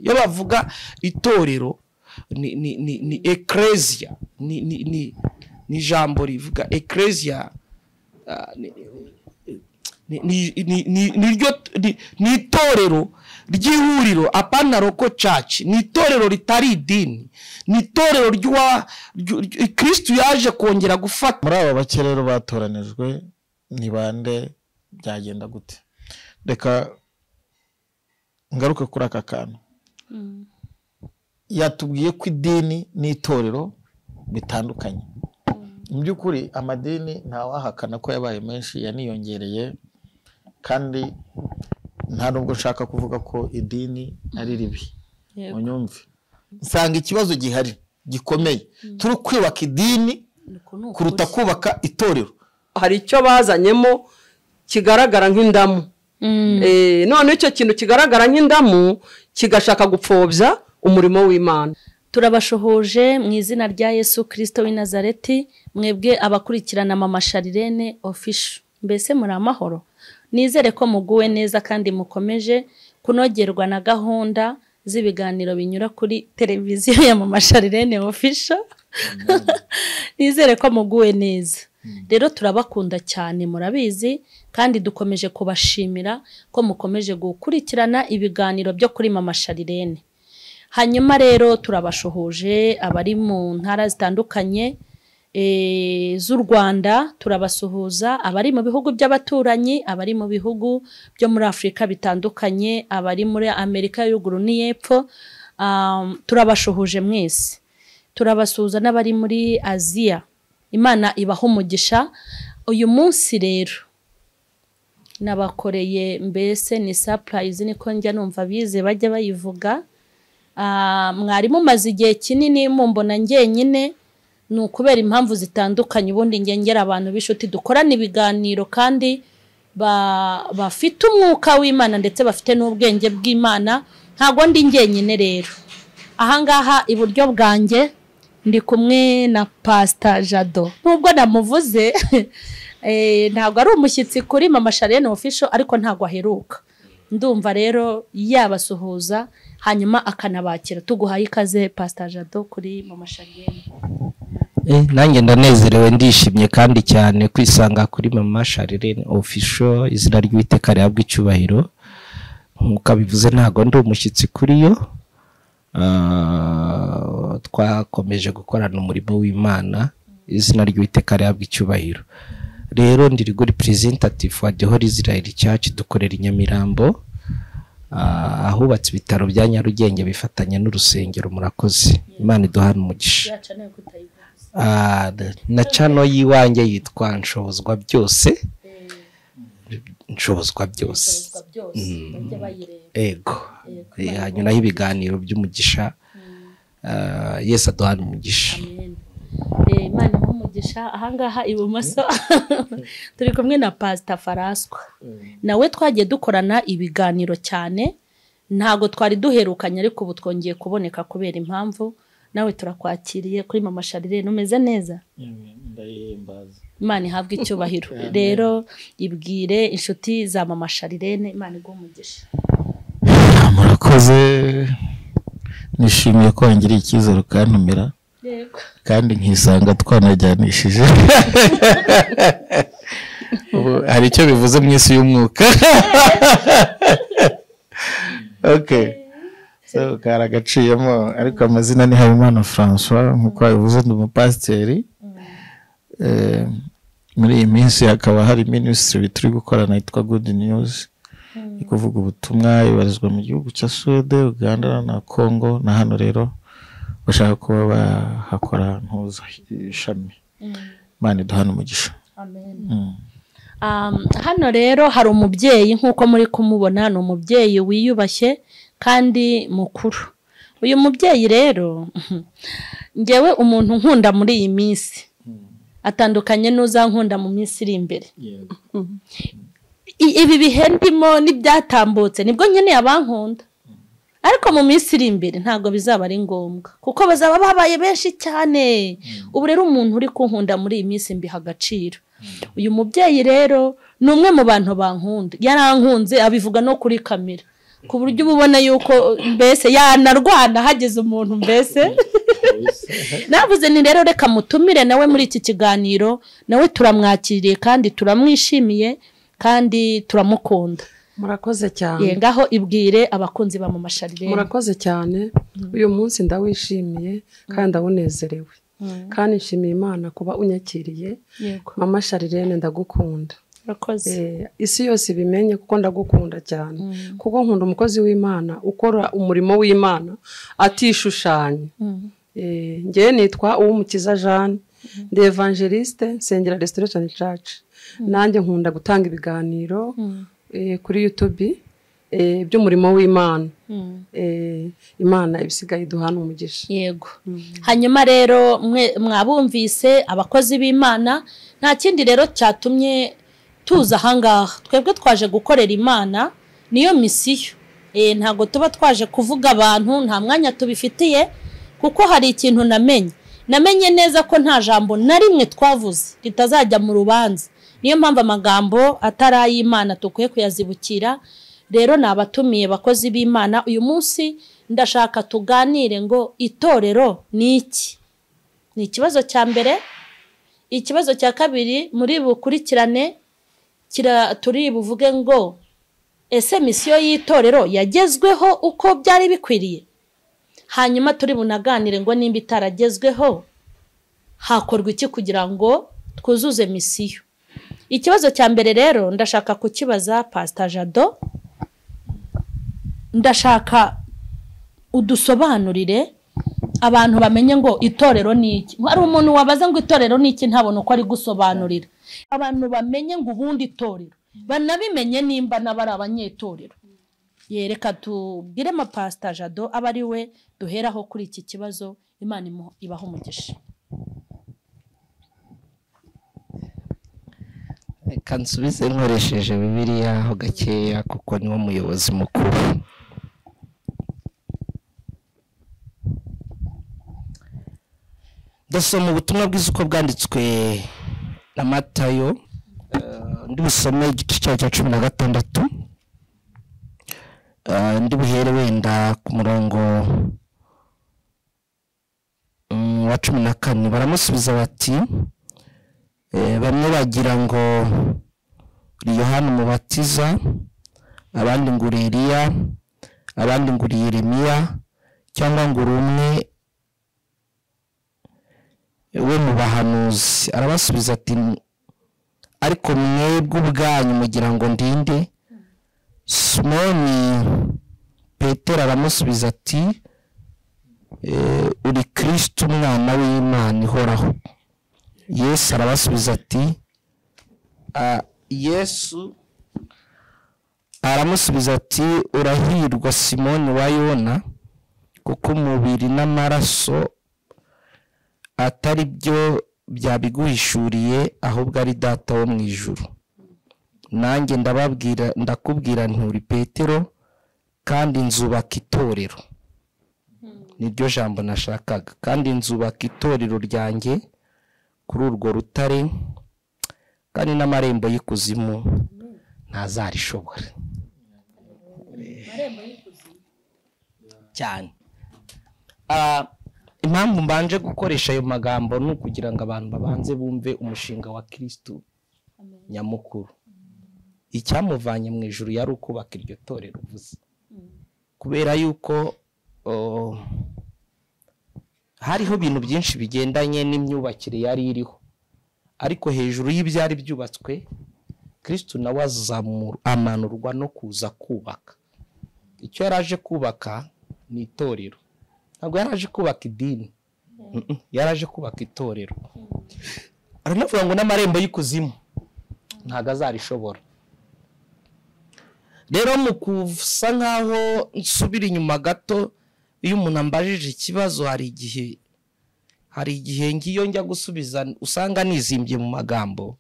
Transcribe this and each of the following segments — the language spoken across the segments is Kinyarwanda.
iyo bavuga itorero ni ecclesia ni jambo rivuga ecclesia ni itorero ry'ihuriro apana roko church, ni itorero ritari idini, ni itorero Kristo yaje kongera gufata. Muri aba bake rero batoranijwe ni bande, byagenda gute? Reka ngaruke kuri aka kantu. Yatubwiye ko idini n'itorero bitandukanye. Mu by'ukuri amadini ntawahakana ko yabaye menshi, yaniyongereye, kandi nta nubwo nshaka kuvuga ko idini ari ribi. Unyumve, nsanga ikibazo gihari gikomeye, turi kwubaka idini kuruta kubaka itorero. Hari icyo bazanyemo kigaragara nk'indamu, none icyo kintu kigaragara nk'indamu kigashaka gupfobya umurimo w'Imana. Turabashuhuje mu izina rya Yesu Kristo w'i Nazareti, mwebwe abakurikirana Mama Sharirene official. Mbese muri amahoro? Nizere ko muguwe neza kandi mukomeje kunogerwa na gahunda z'ibiganiro binyura kuri televiziyo ya Mama Sharirene official. Nizere ko muguwe neza. Rero turabakunda cyane, murabizi, kandi dukomeje kubashimira ko mukomeje gukurikirana ibiganiro byo kuri Mama Sharirene. Hanyuma rero turabashuhuje abari mu ntara zitandukanye z'u Rwanda, turabasuhuza abari mu bihugu by'abaturanyi, abari mu bihugu byo muri Afrika bitandukanye, abari muri Amerika y'Uruguru n'Yepfo, turabashuhuje mwese. Turabasuhuza n'abari muri Aziya. Imana ibahe umugisha. Uyu munsi rero nabakoreye mbese ni surprise, niko njya numva bize bajya bayivuga. Mwari mumaze igihe kinini mumbona njyenyine, ni ukubera impamvu zitandukanye. Ubundi ngengera abantu b'ishuti dukorana ibiganiro kandi bafite umwuka w'Imana ndetse bafite n'ubwenge bw'Imana, ntago ndi njyenyine. Rero ahangaha iburyo bwanjye ndi kumwe na Pastor Jado. Nubwo namuvuze ntago ari umushyitsi kuri Mama Sharirene official, ariko ntago aheruka. Ndumva rero yabasuhuza hanyuma akanabakira. Tuguhaye ikaze Pastor Jado kuri Mama Sharirene. Nanjye ndanezerewe, ndishimye kandi cyane kwisanga kuri Mama Sharirene official. Izina ry'Uwiteka rihabwe icyubahiro. Nkuko bivuze ntago ndi umushyitsi kuri yo. Twakomeje gukorana umurimo w'Imana. Izina ry'Uwiteka rihabwe icyubahiro. Rero ndi representative wa The Holy Israel Church, dukorera i Nyamirambo, ahubatse ibitaro bya Nyarugenge bifatanya n'urusengero. Murakoze, Imana iduhane umugisha. Na channel yiwanjye yitwa Nshobozwa Byose. Nshobozwa Byose. Ego. Hanyuma ibiganiro by'umugisha. Yesu aduhane umugisha. Imana umugisha. Ahangaha ibumoso turi kumwe na Pastor Faraswa. Nawe twagiye dukorana ibiganiro cyane, ntago twari duherukanye, ariko ubu twongeye kuboneka kubera impamvu. Nawe turakwakiriye kuri Mama Sharirene. Umeze neza? Imana ihabwe icyubahiro. Rero ibwire inshuti za Mama Sharirene, Imana iguhe umugisha. Murakoze, nishimiye ko wangiriye icyizere ukantumira, kandi nkisanga twanajyanishije. Hari icyo bivuze mu isi y'umwuka. Okay, so karagaciyemo, ariko amazina ni Habimana François, nkuko bivuze ndi umupasiteri. Muri iyi minsi hakaba hari ministry turi gukorana yitwa Good News, ikuvuga ubutumwa, ibarizwa mu gihugu cya Suède, Uganda na Congo, na hano rero bashaka kuba bahakora ntuza ishami. Imana iduhane umugisha. Amen. Hano rero hari umubyeyi, nkuko muri kumubona, ni umubyeyi wiyubashye kandi mukuru. Uyu mubyeyi rero ngewe umuntu nkunda muri iyi minsi atandukanye n'uzankunda mu minsi iri imbere. Ibi bihe ndimo n'ibyatambutse nibwo nyene abankunda, ariko mu minsi iri imbere ntago bizaba ari ngombwa, kuko bazaba babaye benshi cyane. Ubu rero umuntu uri kunkunda muri iyi minsi mbiha agaciro. Uyu mubyeyi rero ni umwe mu bantu bankunda, yarankunze abivuga no kuri kamera. ku buryo uba ubona yuko mbese yanarwana hageze umuntu mbese navuze ni rero reka mutumire nawe muri iki kiganiro, nawe turamwakiriye kandi turamwishimiye kandi turamukunda. murakoze cyane. Ngaho ibwire abakunzi ba Mama Sharirene. murakoze cyane. uyu munsi ndawishimiye kandi ndawunezerewe, kandi nshimiye Imana kuba unyakiriye. Mama Sharirene ndagukunda. Isi yose ibimenye kuko ndagukunda cyane, kuko nkunda umukozi w'Imana ukora umurimo w'Imana atishushanya. Ngewe nitwa Uwumukiza Jeanne, ndi evangeliste nsengera Restoration Church. Nanjye nkunda gutanga ibiganiro kuri YouTube by'umurimo w'Imana. Imana ibisigaye iduhana umugisha. Yego. Hanyuma rero mwabumvise abakozi b'Imana, nta kindi rero cyatumye tuza ahangaha. Twebwe twaje gukorera Imana, niyo misiyo. Ntago tuba twaje kuvuga abantu, nta mwanya tubifitiye, kuko hari ikintu namenye neza ko nta jambo na rimwe twavuze ritazajya mu rubanza. Niyo mpamvu amagambo atari ay'Imana tukwiye kuyazibukira. Rero nabatumiye bakozi b'Imana, uyu munsi ndashaka tuganire ngo itorero ni iki. Ni ikibazo cya mbere. Ikibazo cya kabiri muri bukurikirane turi buvuge ngo ese misiyo y'itorero yagezweho uko byari bikwiriye. Hanyuma turi bunaganire ngo nimba itaragezweho hakorwa iki kugira ngo twuzuze misiyo. Ikibazo cya mbere rero ndashaka kukibaza Pastor Jado. Ndashaka udusobanurire abantu bamenye ngo itorero ni iki. Hari umuntu wabaza ngo itorero ni iki ntabone uko ari gusobanurira. Abantu bamenye ngo ubundi itorero, banabimenye nimba nabari abanyetorero. Reka tubwire Pastor Jado aba ari we duheraho kuri iki kibazo. Imana ibahe umugisha. Kansubize nkoresheje Bibiliya ho gakeya kuko niwo muyobozi mukuru. Ndasoma ubutumwa bwiza uko bwanditswe na Matayo, ndi busome igice cya 16. Ndi buhere wenda ku murongo wa 14. Baramusubiza bati bamwe bagira ngo uri Yohana Umubatiza, abandi ngo uri Eliya, abandi ngo uri Yeremiya, cyangwa ngo uri umwe we mu bahanuzi. Arabasubiza ati ariko mwebwe ubwanyu mugira ngo ndinde? Simoni Petero aramusubiza ati uri Kristo umwana w'Imana ihoraho. Yesu arabasubiza ati Yesu aramusubiza ati urahirwa Simoni wa Yona, kuko umubiri n'amaraso atari byo byabiguhishuriye, ahubwo ari Data wo mu ijuru. Nanjye ndakubwira nturi Petero, kandi nzubaka itorero. Niryo jambo nashakaga. Kandi nzubaka itorero ryanjye kuri urwo rutare, kandi n'amarembo y'ikuzimu ntazarishobora. Cyane. Impamvu mbanje gukoresha ayo magambo ni ukugira ngo abantu babanze bumve umushinga wa Kristo nyamukuru. Icyamuvanye mu ijuru yari ukubaka iryo torero uvuze, kubera yuko hariho ibintu byinshi bigendanye n'imyubakire yari iriho, ariko hejuru y'ibyari byubatswe Kristo nawe amanurwa no kuza kubaka. Icyo yaraje kubaka ni itorero. Ntabwo yaraje kubaka idini, yaraje kubaka itorero. Aranavuga ngo n'amarembo y'ikuzimu ntago azarishobora. Rero mu kusa nkaho nsubira inyuma gato, iyo umuntu ambajije ikibazo hari igihe ngiyo njya gusubiza usanga nizimbye mu magambo,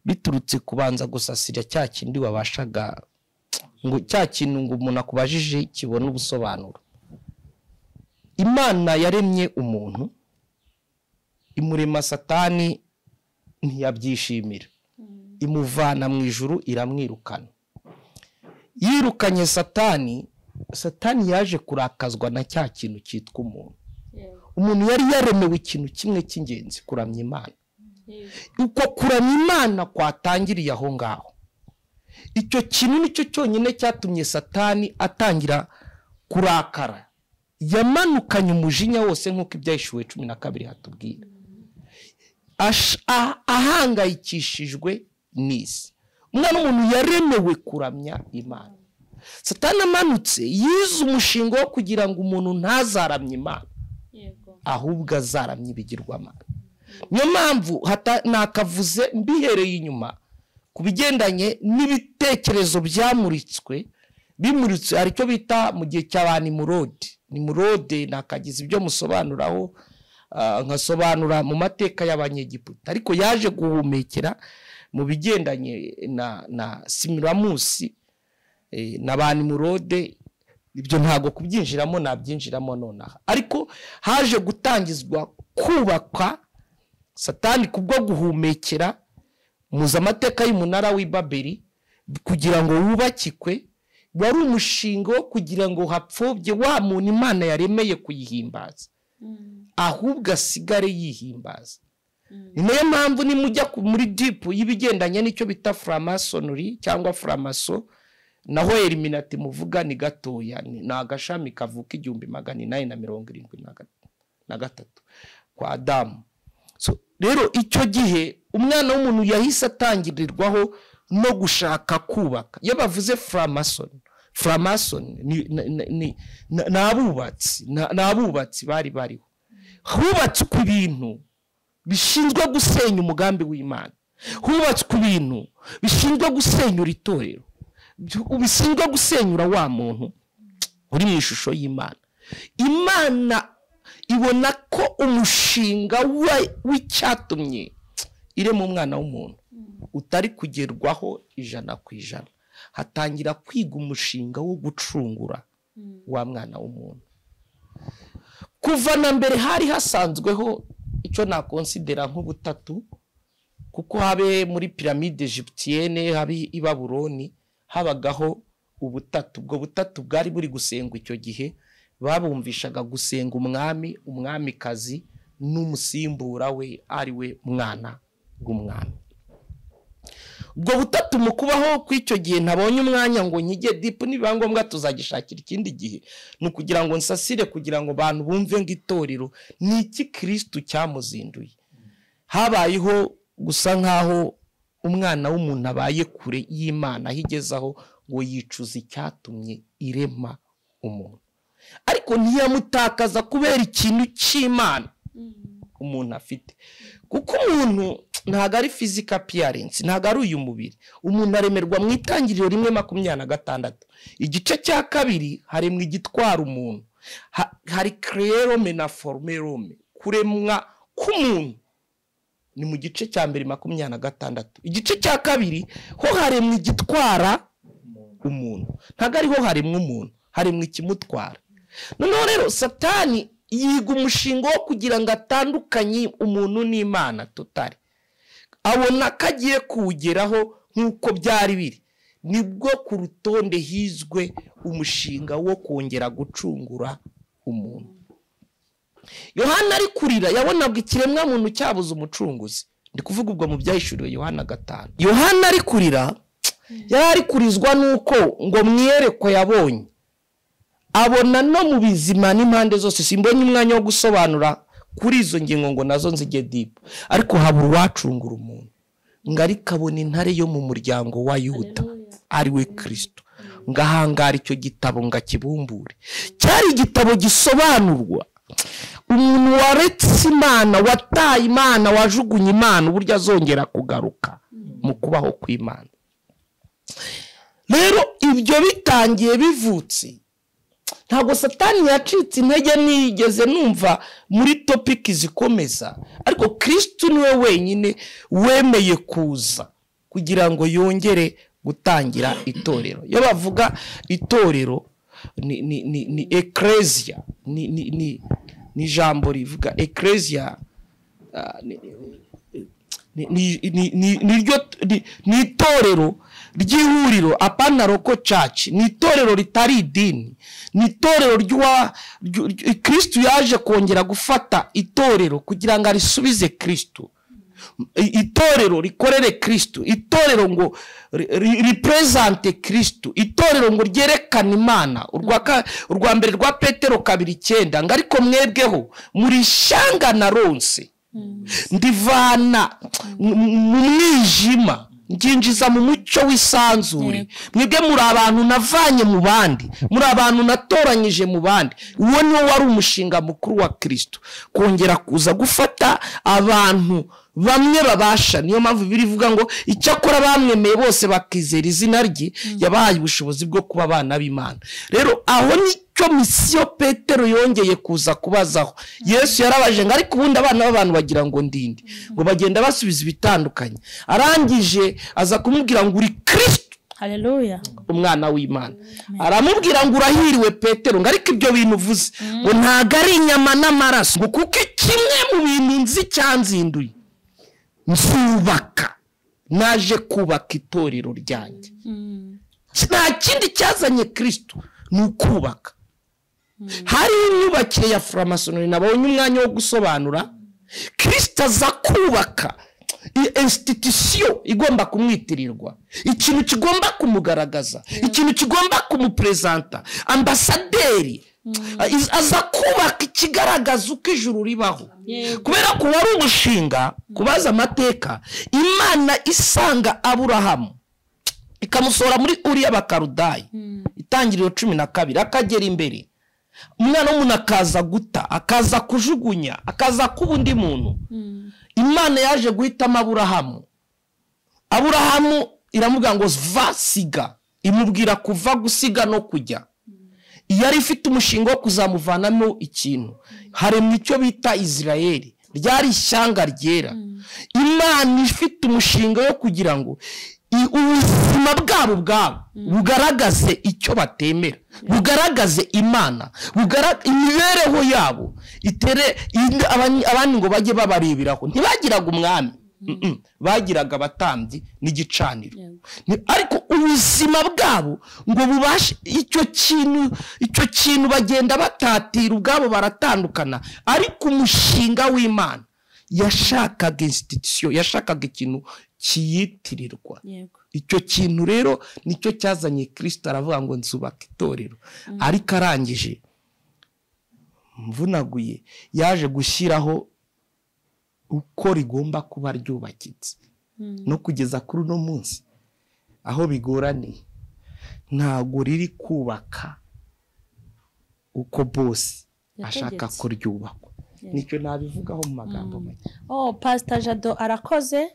biturutse kubanza gusasira cya kindi wabashaga ngo cya kintu ngo umuntu akubajije kibona ubusobanuro. Imana yaremye umuntu, imurema Satani ntiyabyishimira, imuvana mu ijuru iramwirukana. Yirukanye Satani, satani yaje kurakazwa na cya kintu cyitwa umuntu. Umuntu yari yaremewe ikintu kimwe cy'ingenzi, kuramya Imana. Uko kuramya Imana kwatangiriye aho ngaho. Icyo kintu nicyo cyonyine cyatumye satani atangira kurakara. Yamanukanye umujinya wose nk'uko ibyahishuwe 12 hatubwira. Ahangayikishijwe n'isi. Umwana w'umuntu yaremewe kuramya Imana. Satani amanutse yize umushinga wo kugira ngo umuntu ntazaramye Imana, ahubwo azaramye ibigirwamana. Niyo mpamvu nakavuze mbihereye inyuma ku bigendanye n'ibitekerezo bimuritse aricyo bita mu gihe cy'abani Nimurode nakagize ibyo musobanuraho, nkasobanura mu mateka y'Abanyegiputa, ariko yaje guhumekera mu bigendanye na Simiramusi na bani Nimurode. Ibyo ntago kubyinjiramo nabyinjiramo nonaha, ariko haje gutangizwa kubaka satani kubwo guhumekera muza amateka y'umunara w'Ibabeli kugira ngo wubakikwe. Wari umushinga wo kugira ngo hapfobye wa muntu Imana yaremeye kuyihimbaza, ahubwo asigare yihimbaza. Ni nayo mpamvu nimujya muri deep y'ibigendanye n'icyo bita framasonry cyangwa framaso, naho eliminati muvuga ni gatoya, ni agashami kavuka 1873 kwa Adamu. So rero icyo gihe umwana w'umuntu yahise atangirirwaho no gushaka kubaka. Iyo bavuze framason ni abubatsi bari bariho, hubatswe ibintu bishinzwe gusenya umugambi w'Imana, hubatswe ibintu bishinzwe gusenyura itorero, bishinzwe gusenyura wa muntu uri mu ishusho y'Imana. Imana ibona ko umushinga w'icyatumye irema umwana w'umuntu utari kugerwaho 100%, hatangira kwiga umushinga wo gucungura wa mwana w'umuntu. Kuva na mbere hari hasanzweho icyo nakonsidera nk'ubutatu, kuko habe muri piramide Egyptienne, habe i Babuloni habagaho ubutatu. Ubwo butatu bwari buri gusengwa icyo gihe, babumvishaga gusenga umwamikazi n'umusimbura we ari we mwana w'umwami. Ubwo butatu mu kubaho kw'icyo gihe ntabonye umwanya ngo nkige deep, niba ngombwa tuzagishakira ikindi gihe, no kugira ngo nsasire kugira ngo abantu bumve ngo itorero ni iki Kristo cyamuzinduye. Habayeho gusa nkaho umwana w'umuntu abaye kure y'Imana, higezaho ngo yicuza icyatumye irema umuntu, ariko ntiyamutakaza kubera ikintu cy'Imana umuntu afite. Kuko umuntu ntago ari physical appearance, ntago ari uyu mubiri. Umuntu aremerwa mu Itangiriro 1:26, igice cya 2 haremwe igitwara umuntu, hari créer na former, kuremwa k'umuntu ni mu gice cya 2:26. Igice cya 2 ho haremwe igitwara umuntu, ntago ariho haremwe umuntu, haremwe ikimutwara. Noneho rero satani yiga umushinga wo kugira ngo atandukanye umuntu n'Imana totari, abona ko agiye kuwugeraho nk'uko byari biri. Nibwo ku rutonde hizwe umushinga wo kongera gucungura umuntu. Yohana ari kurira, yabonaga ikiremwa muntu cyabuze umucunguzi. Ndi kuvuga ubwo mu byahishuriwe Yohana 5. Yohana ari kurira, yari kurizwa nuko ngo mwiyereko yabonye, abona no mu bizima n'impande zose. Simbonye umwanya wo gusobanura kuri izo ngingo ngo nazo nzige deep, ariko habura uwacungura umuntu. Ngari kabona intare yo mu muryango wa Yuda ari we Kristo, ngahangara icyo gitabo ngakibumbure. Cyari igitabo gisobanurwa umuntu waretse Imana, wataye Imana, wajugunye Imana, uburyo azongera kugaruka mu kubaho kw'Imana. Rero ibyo bitangiye bivutse, ntabwo satani yacitse intege, nigeze numva muri topic zikomeza, ariko Kristo niwe wenyine wemeye kuza kugira ngo yongere gutangira itorero. Iyo bavuga itorero ni ecclesia, ni jambo rivuga ecclesia, ni itorero ry'ihuriro apana roko church, ni itorero ritari idini, ni itorero Kristo yaje kongera gufata itorero kugira ngo arisubize Kristo, itorero rikorere Kristo, itorero ngo represente Kristo, itorero ngo ryerekane Imana. Urwa mbere rwa Petero 2:9 ngo ariko mwebweho muri shanga na ronse ndivana mu mwijima njinjiza mu mucyo w'isanzure, mwebwe muri abantu navanye mu bandi, muri abantu natoranyije mu bandi. Uwo niwo wari umushinga mukuru wa Kristo, kongera kuza gufata abantu bamwe babasha. Niyo mpamvu birivuga ngo icyakora bamwemeye bose bakizera izina rye yabahaye ubushobozi bwo kuba abana b'Imana. Rero aho nicyo misiyo Petero yongeye kuza kubazaho. Yesu yarabaje ngo ariko ubundi abana b'abantu bagira ngo ndinde, ngo bagenda basubiza ibitandukanye. Arangije aza kumubwira ngo uri Kristo, haleluya, umwana w'Imana. Aramubwira ngo urahiriwe Petero, ngo ariko ibyo bintu uvuze ngo ntago ari inyama n'amaraso, ngo kuko kimwe mu bintu nzi cyanzinduye, nsubaka, naje kubaka itorero ryanjye. Nta kindi cyazanye Kristo ni ukubaka. Hari inyubakire ya framasoneri nabonye umwanya wo gusobanura. Kristo aza kubaka institution igomba kumwitirirwa, ikintu kigomba kumugaragaza, ikintu kigomba kumupresenta, ambasaderi. Aza kubaka ikigaragaza uko ijuru ribaho. Kubera ko wari umushinga kubaza amateka, Imana isanga Aburahamu ikamusora muri Uri y'Abakarudayi, Itangiriro 12 akagera imbere. Umwana w'umuntu akaza guta, akaza kujugunya, akaza kuba undi muntu. Imana yaje guhitamo Aburahamu iramubwira ngo vasiga, imubwira kuva gusiga no kujya. Yari ifite umushinga wo kuzamuvanamo ikintu. Haremwe icyo bita Israeli, ryari ishyanga ryera. Imana ifite umushinga yo kugira ngo ubuzima bwabo bugaragaze icyo batemera, bugaragaze Imana, imibereho yabo itere abandi ngo bajye babareberaho. Ntibagiraga umwami, bagiraga abatambyi n'igicaniro, ariko ubuzima bwabo ngo bubashe icyo kintu bagenda batatira ubwabo baratandukana. Ariko umushinga w'Imana yashakaga institution, yashakaga ikintu kiyitirirwa. Icyo kintu rero nicyo cyazanye Kristo, aravuga ngo nzubaka itorero. Ariko arangije mvunaguye yaje gushyiraho uko rigomba kuba ryubakitse, no kugeza kuri uno munsi aho bigoraniye ntago riri kubaka uko bose ashaka ko ryubakwa. Nicyo nabivugaho mu magambo make. Pastor Jado arakoze,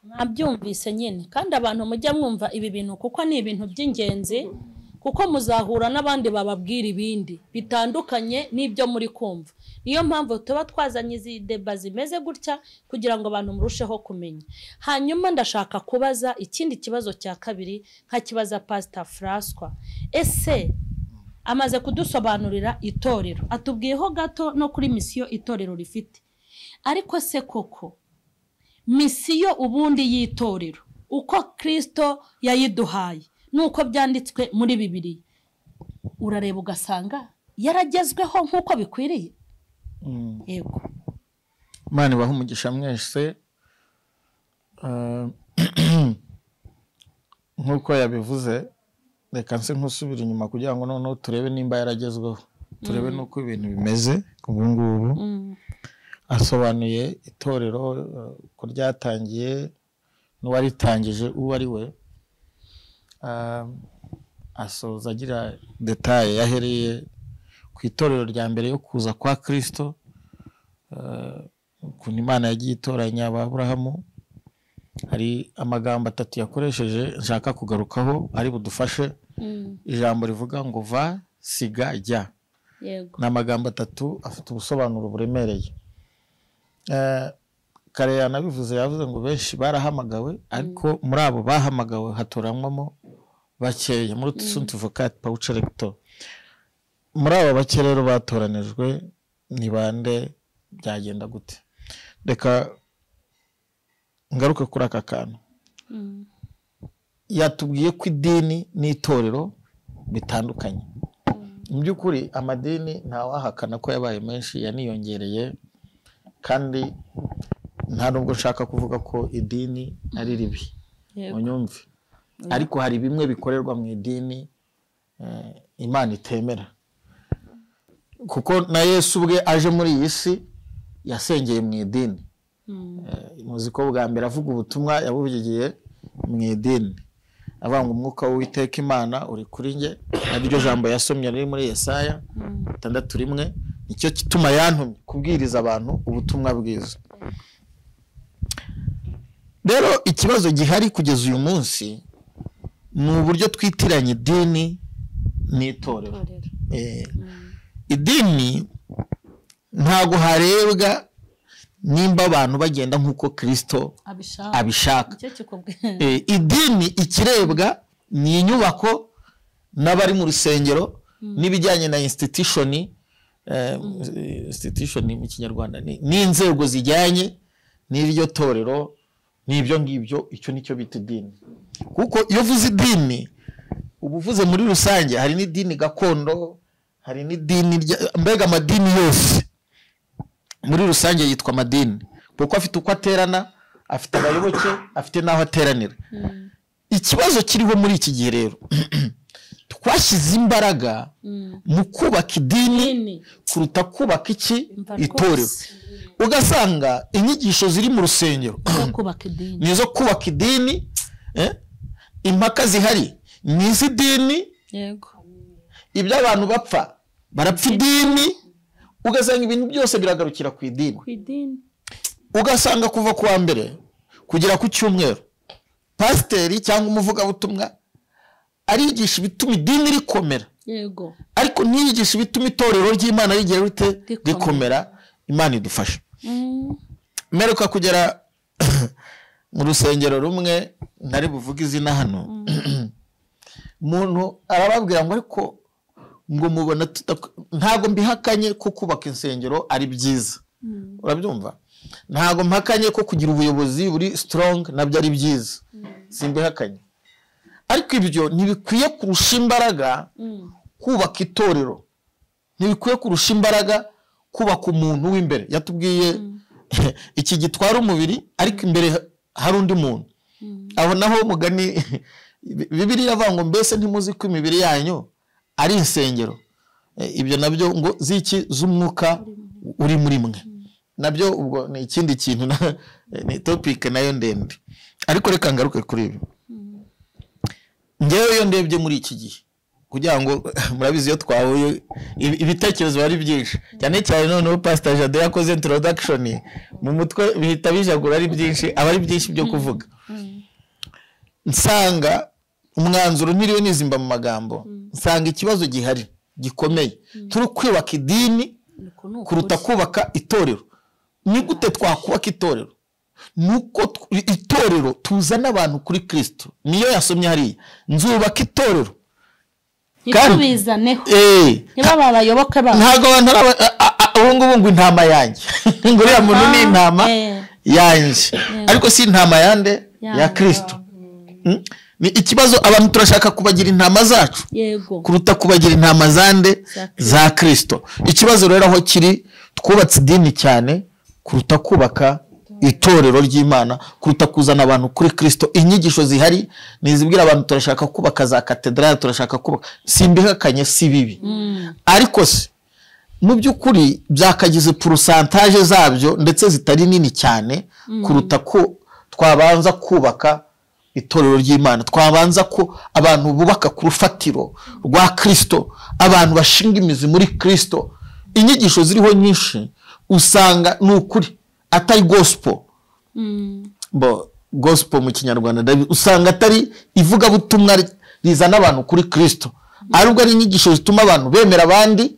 nabyumvise nyine, kandi abantu mujya mwumva ibi bintu kuko ni ibintu by'ingenzi, kuko muzahura n'abandi bababwira ibindi bitandukanye n'ibyo muri kumva. Niyo mpamvu tuba twazanye izi deba zimeze gutya kugira ngo abantu murusheho kumenya. Hanyuma ndashaka kubaza ikindi kibazo cya kabiri, nka kibaza Pastor François. Ese amaze kudusobanurira itorero, atubwiyeho gato no kuri misiyo itorero rifite. Ariko se koko misiyo ubundi y'itorero uko Kristo yayiduhaye nuko byanditswe muri Bibiliya, urareba ugasanga yaragezweho nkuko bikwiriye? Yego. Imana ibahe umugisha mwese. Nkuko yabivuze, reka nse nkusubira inyuma kugira ngo noneho turebe nimba yaragezweho, turebe nuko ibintu bimeze ubu ngubu. Asobanuye itorero ko ryatangiye n'uwaritangije uwo ari we. Asoza agira detaye yahereye ku itorero rya mbere yo kuza kwa Kristo, ukuntu Imana yagiye itoranya Aburahamu. Hari amagambo 3 yakoresheje nshaka kugarukaho ari budufashe. Ijambo rivuga ngo va, siga, jya. Yego. Ni amagambo 3 afite ubusobanuro buremereye. Kare yanabivuze, yavuze ngo benshi barahamagawe, ariko muri abo bahamagawe hatoranywamo bakeya. Muri tuntuvokat paucherecto, muri abo bake rero batoranijwe ni bande? Byagenda gute? Reka ngaruka kuri aka kantu. yatubwiye ko idini n'itorero bitandukanye. Mu by'ukuri amadini ntawahakana ko yabaye menshi, yaniyongereye, kandi nta nubwo nshaka kuvuga ko idini ari ribi, unyumve, ariko hari bimwe bikorerwa mu idini Imana itemera, kuko na Yesu ubwe aje muri iyi si yasengeye mu idini. Muzi ko bwa mbere avuga ubutumwa yabuvugiye mu idini, avuga ngo umwuka w'Uwiteka Imana uri kuri nge, naryo jambo yasomye riri muri Yesaya 6:1, nicyo kituma yantumye kubwiriza abantu ubutumwa bwiza. Rero ikibazo gihari kugeza uyu munsi ni uburyo twitiranye idini n'itorero. Idini ntago harebwa nimba abantu bagenda nk'uko Kristo abishaka. Idini ikirebwa ni inyubako n'abari mu rusengero n'ibijyanye na institution mu Kinyarwanda ni inzego zijyanye n'iryo torero, n'ibyo ngibyo, icyo nicyo bita idini. Kuko iyo uvuze idini uba uvuze muri rusange, hari n'idini gakondo, hari n'idini mbega amadini yose muri rusange yitwa amadini, kuko afite uko aterana, afite abayoboke, afite n'aho ateranira. Ikibazo kiriho muri iki gihe rero twashyize imbaraga mu kubaka idini kuruta kubaka itorero. Ugasanga inyigisho ziri mu rusengero nizo kubaka idini, impaka zihari ni iz'idini, ibyo abantu bapfa barapfa idini. Ugasanga ibintu byose biragarukira ku idini. Ugasanga kuva ku wa mbere kugera ku cyumweru pasiteri cyangwa umuvugabutumwa arigisha ibituma idini rikomera, ariko ntiyigisha ibituma itorero ry'Imana rigira rite rikomera. Imana idufasha. Meruka kugera mu rusengero rumwe, ntari buvuga izina hano, umuntu arababwira ngo ariko ngo mubona ntago mbihakanye ko kubaka insengero ari byiza, urabyumva, ntago mpakanye ko kugira ubuyobozi buri strong nabyo ari byiza, simbihakanye, ariko ibyo ntibikwiye kurusha imbaraga kubaka itorero, ntibikwiye kurusha imbaraga kubaka umuntu w'imbere. Yatubwiye iki gitwara umubiri, ariko imbere hari undi muntu. Aho naho umugani Bibiliya avuga ngo mbese ntimuzi ko imibiri yanyu ari insengero. Ibyo nabyo ngo ziki z'umwuka uri muri mwe, nabyo ubwo ni ikindi kintu, ni topic nayo ndende, ariko reka ngaruke kuri ibi. Ngewe yo ndebye muri iki gihe, kugira ngo murabizi yo twahuye ibitekerezo bari byinshi cyane cyane, noneho Pastor Jade yakoze introduction mu mutwe bihita bijagura ari byinshi, abari byinshi byo kuvuga. Nsanga umwanzuro ntiriwe nizimba mu magambo, nsanga ikibazo gihari gikomeye, turi kwubaka idini kuruta kubaka itorero. Ni gute twakubaka itorero? Nuko itorero tuzana abantu kuri Kristo. Niyo yasomye hariya, nzubaka itorero ntibizaneho niba babayoboke ba ntago abantu ngo intama yanjye ngo uriya muntu ni intama yanjye, ariko si intama yande ya Kristo. Ni ikibazo abantu turashaka kubagira intama zacu kuruta kubagira intama zande za Kristo. Ikibazo rero aho kiri, twubatse idini cyane kuruta kubaka itorero ry'Imana, kuruta kuzana abantu kuri Kristo. Inyigisho zihari nizibwira abantu turashaka kubaka za katedrali, turashaka kubaka, simbihakanye si bibi, ariko se mu by'ukuri byakagize pourcentage zabyo ndetse zitari nini cyane kuruta ko twabanza kubaka itorero ry'Imana, twabanza ko abantu bubaka ku rufatiro rwa Kristo, abantu bashinga imizi muri Kristo. Inyigisho ziriho nyinshi usanga n'ukuri atari gospel, gospel mu Kinyarwanda usanga atari ivuga butumwa rizana abantu kuri Kristo, arubwo ari inyigisho zituma abantu bemera abandi,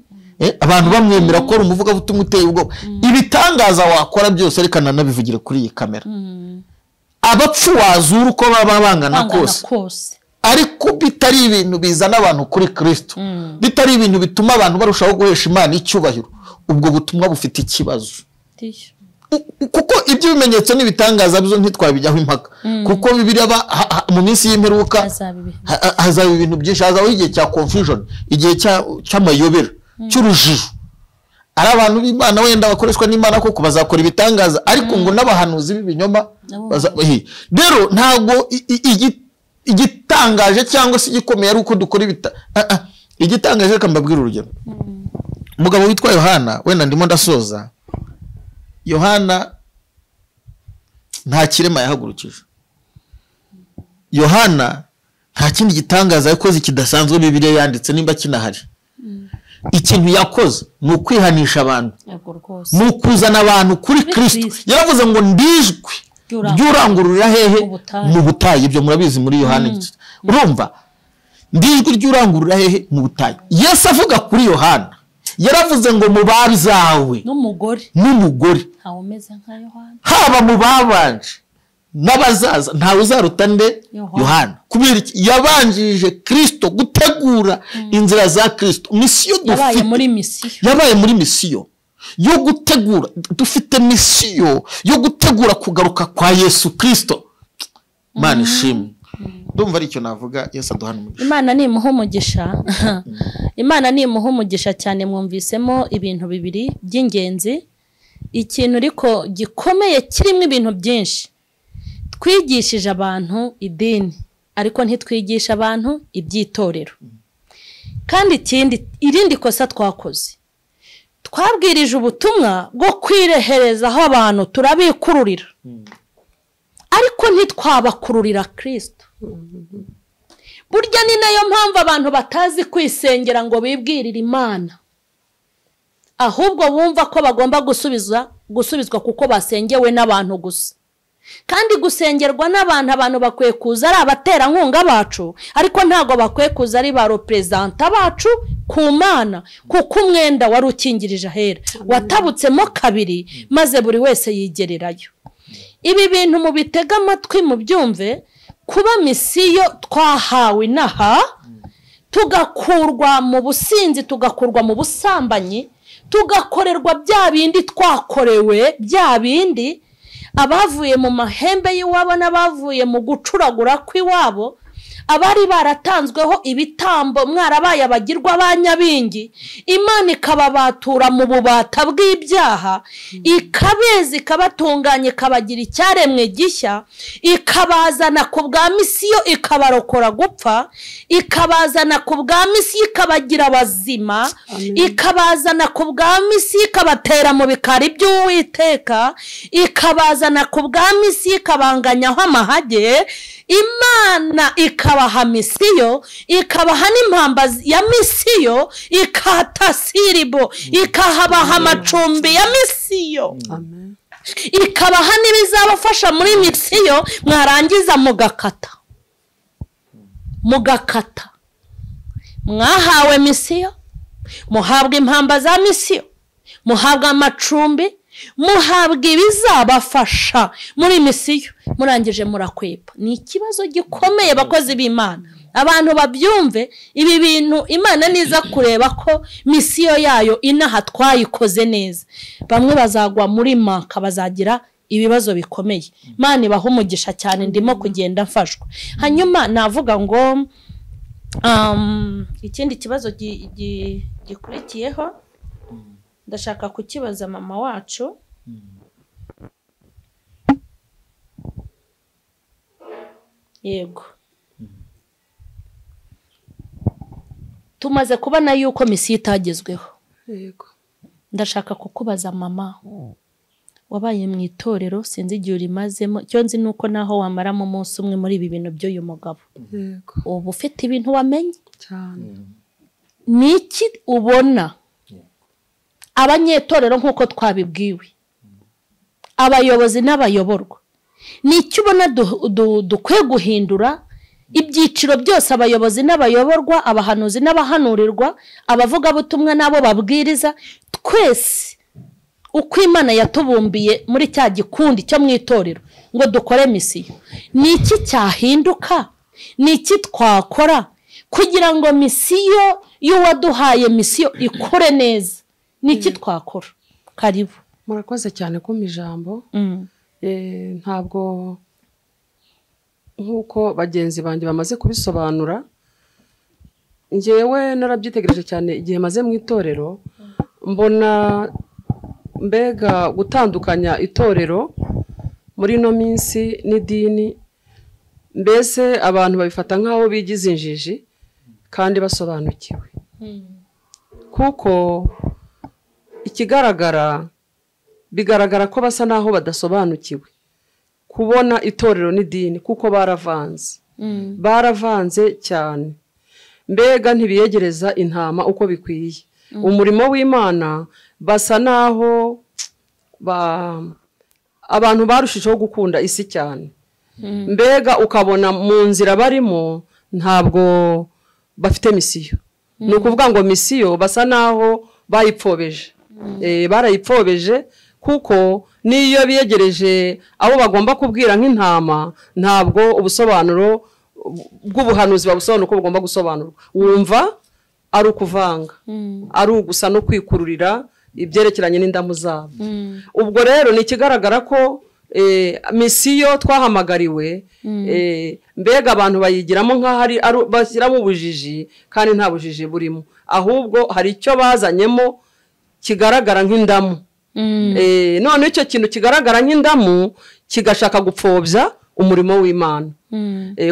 abantu bamwemera ko umuvuga butumwa uteye ubwoba. Ibitangaza wakora byose, reka nanabivugira kuri iyi kamera, abapfu wazura uko baba bangana kose, ariko bitari ibintu bizana abantu kuri Kristo, bitari ibintu bituma abantu barushaho guhesha Imana icyubahiro, ubwo butumwa bufite ikibazo. kuko ibyo bimenyetso n'ibitangaza byo ntitwabijyaho impaka kuko Bibiliya mu minsi y'imperuka hazaba ibintu byinshi, hazaho igihe cya confusion, igihe cy'amayobera, cy'urujijo. Ari abantu b'Imana wenda bakoreshwa n'Imana koko bazakora ibitangaza, ariko ngo n'abahanuzi b'ibinyoma rero ntago igitangaje cyangwa se igikomeye ari uko dukora igitangaje. Reka mbabwire urugero. Umugabo witwa Yohana, wenda ndimo ndasoza. Yohana nta kirema yahagurukije. Yohana nta kindi gitangaza yakoze kidasanzwe Bibiliya yanditse nimba kinahari. Ikintu yakoze ni ukwihanisha abantu, ni ukuzana abantu kuri Kristo. Yaravuze ngo ndijwe ry'urangururira hehe mu butayu. Ibyo murabizi muri Yohana. Urumva, ndijwe ry'urangururira hehe mu butayu. Yesu avuga kuri Yohana yaravuze ngo mu bazawe n'umugore haba mu babanje n'abazaza ntawe uzaruta nde Yohana. Kubera iki? Yabanjije Kristo gutegura inzira za Kristo. Misiyo dufite yabaye muri misiyo yo gutegura. Dufite misiyo yo gutegura kugaruka kwa Yesu Kristo. Mana ishimwe. Ndumva ari cyo navuga. Yesu aduhana umugisha. Imana ni umugisha. Imana ni umugisha cyane. Mwumvisemo ibintu bibiri by'ingenzi. Ikintu ariko gikomeye kirimo ibintu byinshi. Twigishije abantu idini, ariko ntitwigisha abantu ibyitorero. Kandi irindi kosa twakoze, twabwirije ubutumwa bwo kwireherezaho abantu turabikururira, ariko ntitwabakururira Kristo. Burya ni nayo mpamvu abantu batazi kwisengera ngo bibwirire Imana, ahubwo bumva ko bagomba gusubizwa kuko basengewe n'abantu gusa. Kandi gusengerwa abantu bakwiye kuza ari abaterankunga bacu, ariko ntago bakwiye kuza ari ba representa bacu ku Mana, kuko umwenda wari ukingirije ahera watabutsemo kabiri, maze buri wese yigererayo. Ibi bintu mu bitega amatwi mu byumve, kuba misiyo twahawe inaha, tugakurwa mu businzi, tugakurwa mu busambanyi, tugakorerwa bya bindi twakorewe, bya bindi abavuye mu mahembe y'iwabo n'abavuye mu gucuragura kw'iwabo, abari baratanzweho ibitambo mwarabaye abagirwa ba nyabingi, Imana ikababatura mu bubata bw'ibyaha, ikabeza ikabatunganya, ikabagira icyaremwe gishya, ikabazana ku bwa misiyo, ikabarokora gupfa, ikabazana ku bwa misiyo, ikabagira abazima, ikabazana ku bwa misiyo, ikabatera mu bikari by'Uwiteka, ikabazana ku bwa misiyo, ikabanganyaho amahage. Imana ikabaha misiyo, ikabaha n'impamba ya misiyo, ikata siribo, ikahabaha amacumbi ya misiyo, ikabaha n'ibizabafasha muri misiyo. Mwarangiza mugakata. Mwahawe misiyo, muhabwa impamba za misiyo, muhabwa amacumbi, muhabwa ibizabafasha muri misiyo, murangije murakwepa. Ni ikibazo gikomeye bakozi b'Imana. Abantu babyumve ibi bintu. Imana niza kureba ko misiyo yayo inaha twayikoze neza, bamwe bazagwa muri Impaka, bazagira ibibazo bikomeye. Imana ibahe umugisha cyane. Ndimo kugenda mfashwa. Hanyuma navuga ngo ikindi kibazo gikurikiyeho ndashaka kukibaza mama wacu. Yego, tumaze kubona yuko misiyo itagezweho. Yego, ndashaka kukubaza mama, wabaye mu itorero, sinzi igihe urimazemo, cyo nzi nuko naho wamaramo umunsi umwe muri ibi bintu by'uyu mugabo. Yego, ubu ufite ibintu wamenye cyane. Niki ubona abanyetorero nk'uko twabibwiwe, abayobozi n'abayoborwa, niki ubona dukwiye guhindura ibyiciro byose, abayobozi n'abayoborwa, abahanuzi n'abahanurirwa, abavugabutumwa n'abo babwiriza, twese uko Imana yatubumbiye muri cya gikundi cyo mu itorero ngo dukore misiyo? Niki cyahinduka? Niki twakora kugira ngo misiyo y'uwaduhaye misiyo ikore neza? Niki twakora? Karibu. murakoze cyane kumpa ijambo. Ntabwo nk'uko bagenzi banjye bamaze kubisobanura, njyewe narabyitegereje cyane igihe maze mu itorero, mbona mbega gutandukanya itorero muri ino minsi n'idini, mbese abantu babifata nk'aho bigize injiji kandi basobanukiwe. Kuko ikigaragara bigaragara ko basa naho badasobanukiwe kubona itorero n'idini, kuko baravanze cyane. Mbega ntibiyegereza intama uko bikwiye. Umurimo w'Imana basa naho abantu barushijeho gukunda isi cyane. Mbega ukabona mu nzira barimo ntabwo bafite misiyo. Ni ukuvuga ngo misiyo basa naho bayipfobeje. Barayipfobeje kuko niyo biyegereje abo bagomba kubwira nk'intama, ntabwo ubusobanuro bw'ubuhanuzi babusobanura uko bugomba gusobanurwa. Wumva ari ukuvanga, ari ugusa no kwikururira ibyerekeranye n'indamu zabo. Ubwo rero ni ikigaragara ko misiyo twahamagariwe, mbega abantu bayigiramo nk'aho bashyiramo ubujiji, kandi nta bujiji burimo, ahubwo hari icyo bazanyemo kigaragara nk'indamu. None icyo kintu kigaragara nk'indamu kigashaka gupfobya umurimo w'Imana.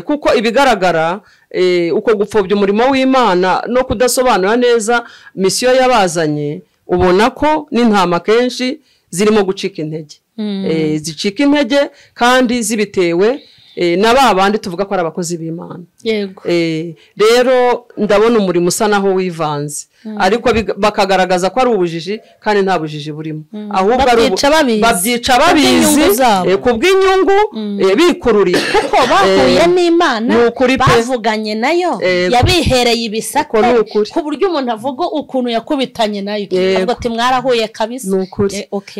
Kuko ibigaragara uko gupfobya umurimo w'Imana no kudasobanura neza misiyo yabazanye, ubona ko n'intama kenshi zirimo gucika intege. Zicika intege kandi zibitewe na babandi tuvuga ko ari abakozi b'Imana. Rero ndabona umurimo usa naho wivanze, ariko bakagaragaza ko ari ubujiji kandi nta bujiji burimo, ahubwo babyica babizi kubw'inyungu bikururiye, kuko bahuye n'Imana bavuganye nayo, yabihereye ibisate ku buryo umuntu avuga ukuntu yakubitanye nayo, avuga ati mwarahuye kabisa.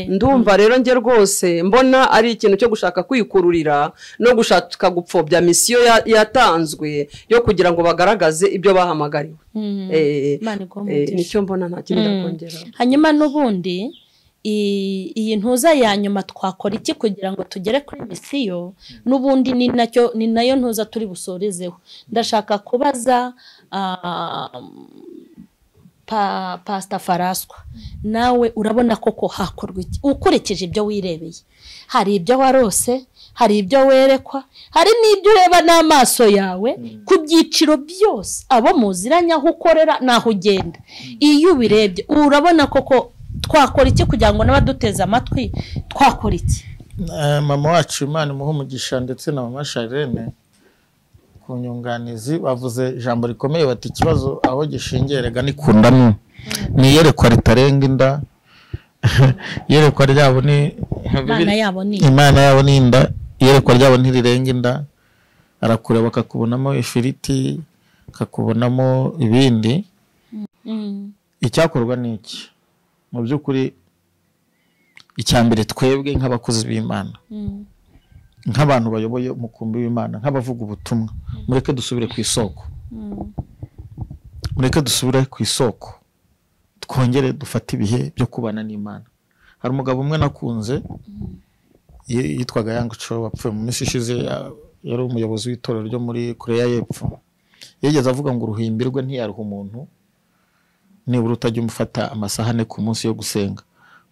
Ndumva rero nge rwose mbona ari ikintu cyo gushaka kwikururira no gushaka gupfobya misiyo yatanzwe yo kugira ngo bagaragaze ibyo bahamagariwe. Nicyo mbona, nta kindi ndakongera. Hanyuma n'ubundi iyi ntuza ya nyuma twakora iki kugira ngo tugere kuri misiyo? N'ubundi ni nayo ntuza turi busorezeho. Ndashaka kubaza Pastor Faraswa, nawe urabona koko hakorwa iki ukurikije ibyo wirebeye? Hari ibyo warose, hari ibyo werekwa, hari n'ibyo ureba n'amaso yawe ku byiciro byose, abo muziranya aho ukorera naho ugenda. Iyo ubirebye urabona koko twakora iki kugira ngo n'abaduteze amatwi twakora iki? Mama wacu Imana imuhe umugisha ndetse na mama Charlene ku nyunganizi bavuze ijambo rikomeye, bati ikibazo aho gishingiye rega ni kundamo, ni yerekwa ritarenga inda. Yerekwa ryabo ni Imana yabo ni inda, yerekwa ryabo ntirirenga inda. Arakureba akakubonamo ifiriti, akakubonamo ibindi. Icyakorwa ni iki? Mu by'ukuri icyambere twebwe nk'abakozi b'Imana, nk'abantu bayoboye umukumbi w'Imana, nk'abavuga ubutumwa, mureke dusubire ku isoko. Mureke dusubire ku isoko, twongere dufate ibihe byo kubana n'Imana. Hari umugabo umwe nakunze yitwaga Yanguco, wapfuye mu minsi ishize, yari umuyobozi w'itorero ryo muri Korea y'Epfo. Yigeze avuga ngo uruhimbi rwe ntiyaruha umuntu nibura utajya umufata amasahane ku munsi yo gusenga,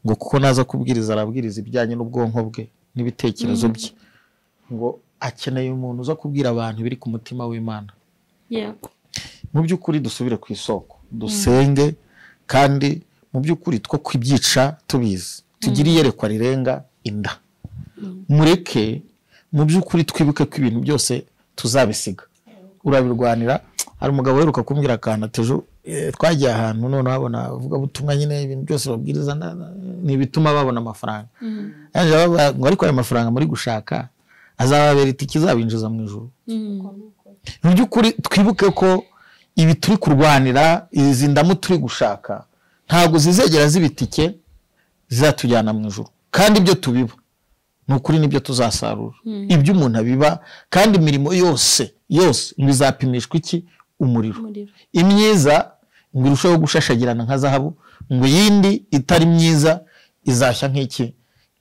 ngo kuko naza kubwiriza arabwiriza ibijyanye n'ubwonko bwe n'ibitekerezo bye, ngo akeneye umuntu uza kubwira abantu biri ku mutima w'Imana. Mu by'ukuri dusubire ku isoko, dusenge, kandi mu by'ukuri two kwibyica tubizi, tugire iyerekwa rirenga inda. Mureke mu by'ukuri twibuke ko ibintu byose tuzabisiga, urabirwanira. Hari umugabo weruka kumbwira akantu atejo, twagiye ahantu none babona abavugabutumwa nyine ibintu byose babwiriza ni bituma babona amafaranga. Ngo ariko ayo mafaranga muri gushaka azababera itike izabinjiza mu ijuru. Mu by'ukuri twibuke ko ibi turi kurwanira, izi ndamu turi gushaka, ntabwo zizegera zibitike zizatujyana mu ijuru, kandi ibyo tubiba nukuri nibyo tuzasarura. Ibyo umuntu abiba, kandi imirimo yose bizapimishwa iki? Umuriro. Imyiza ngo irushaho gushashagirana nka zahabu, ngo yindi itari myiza izashya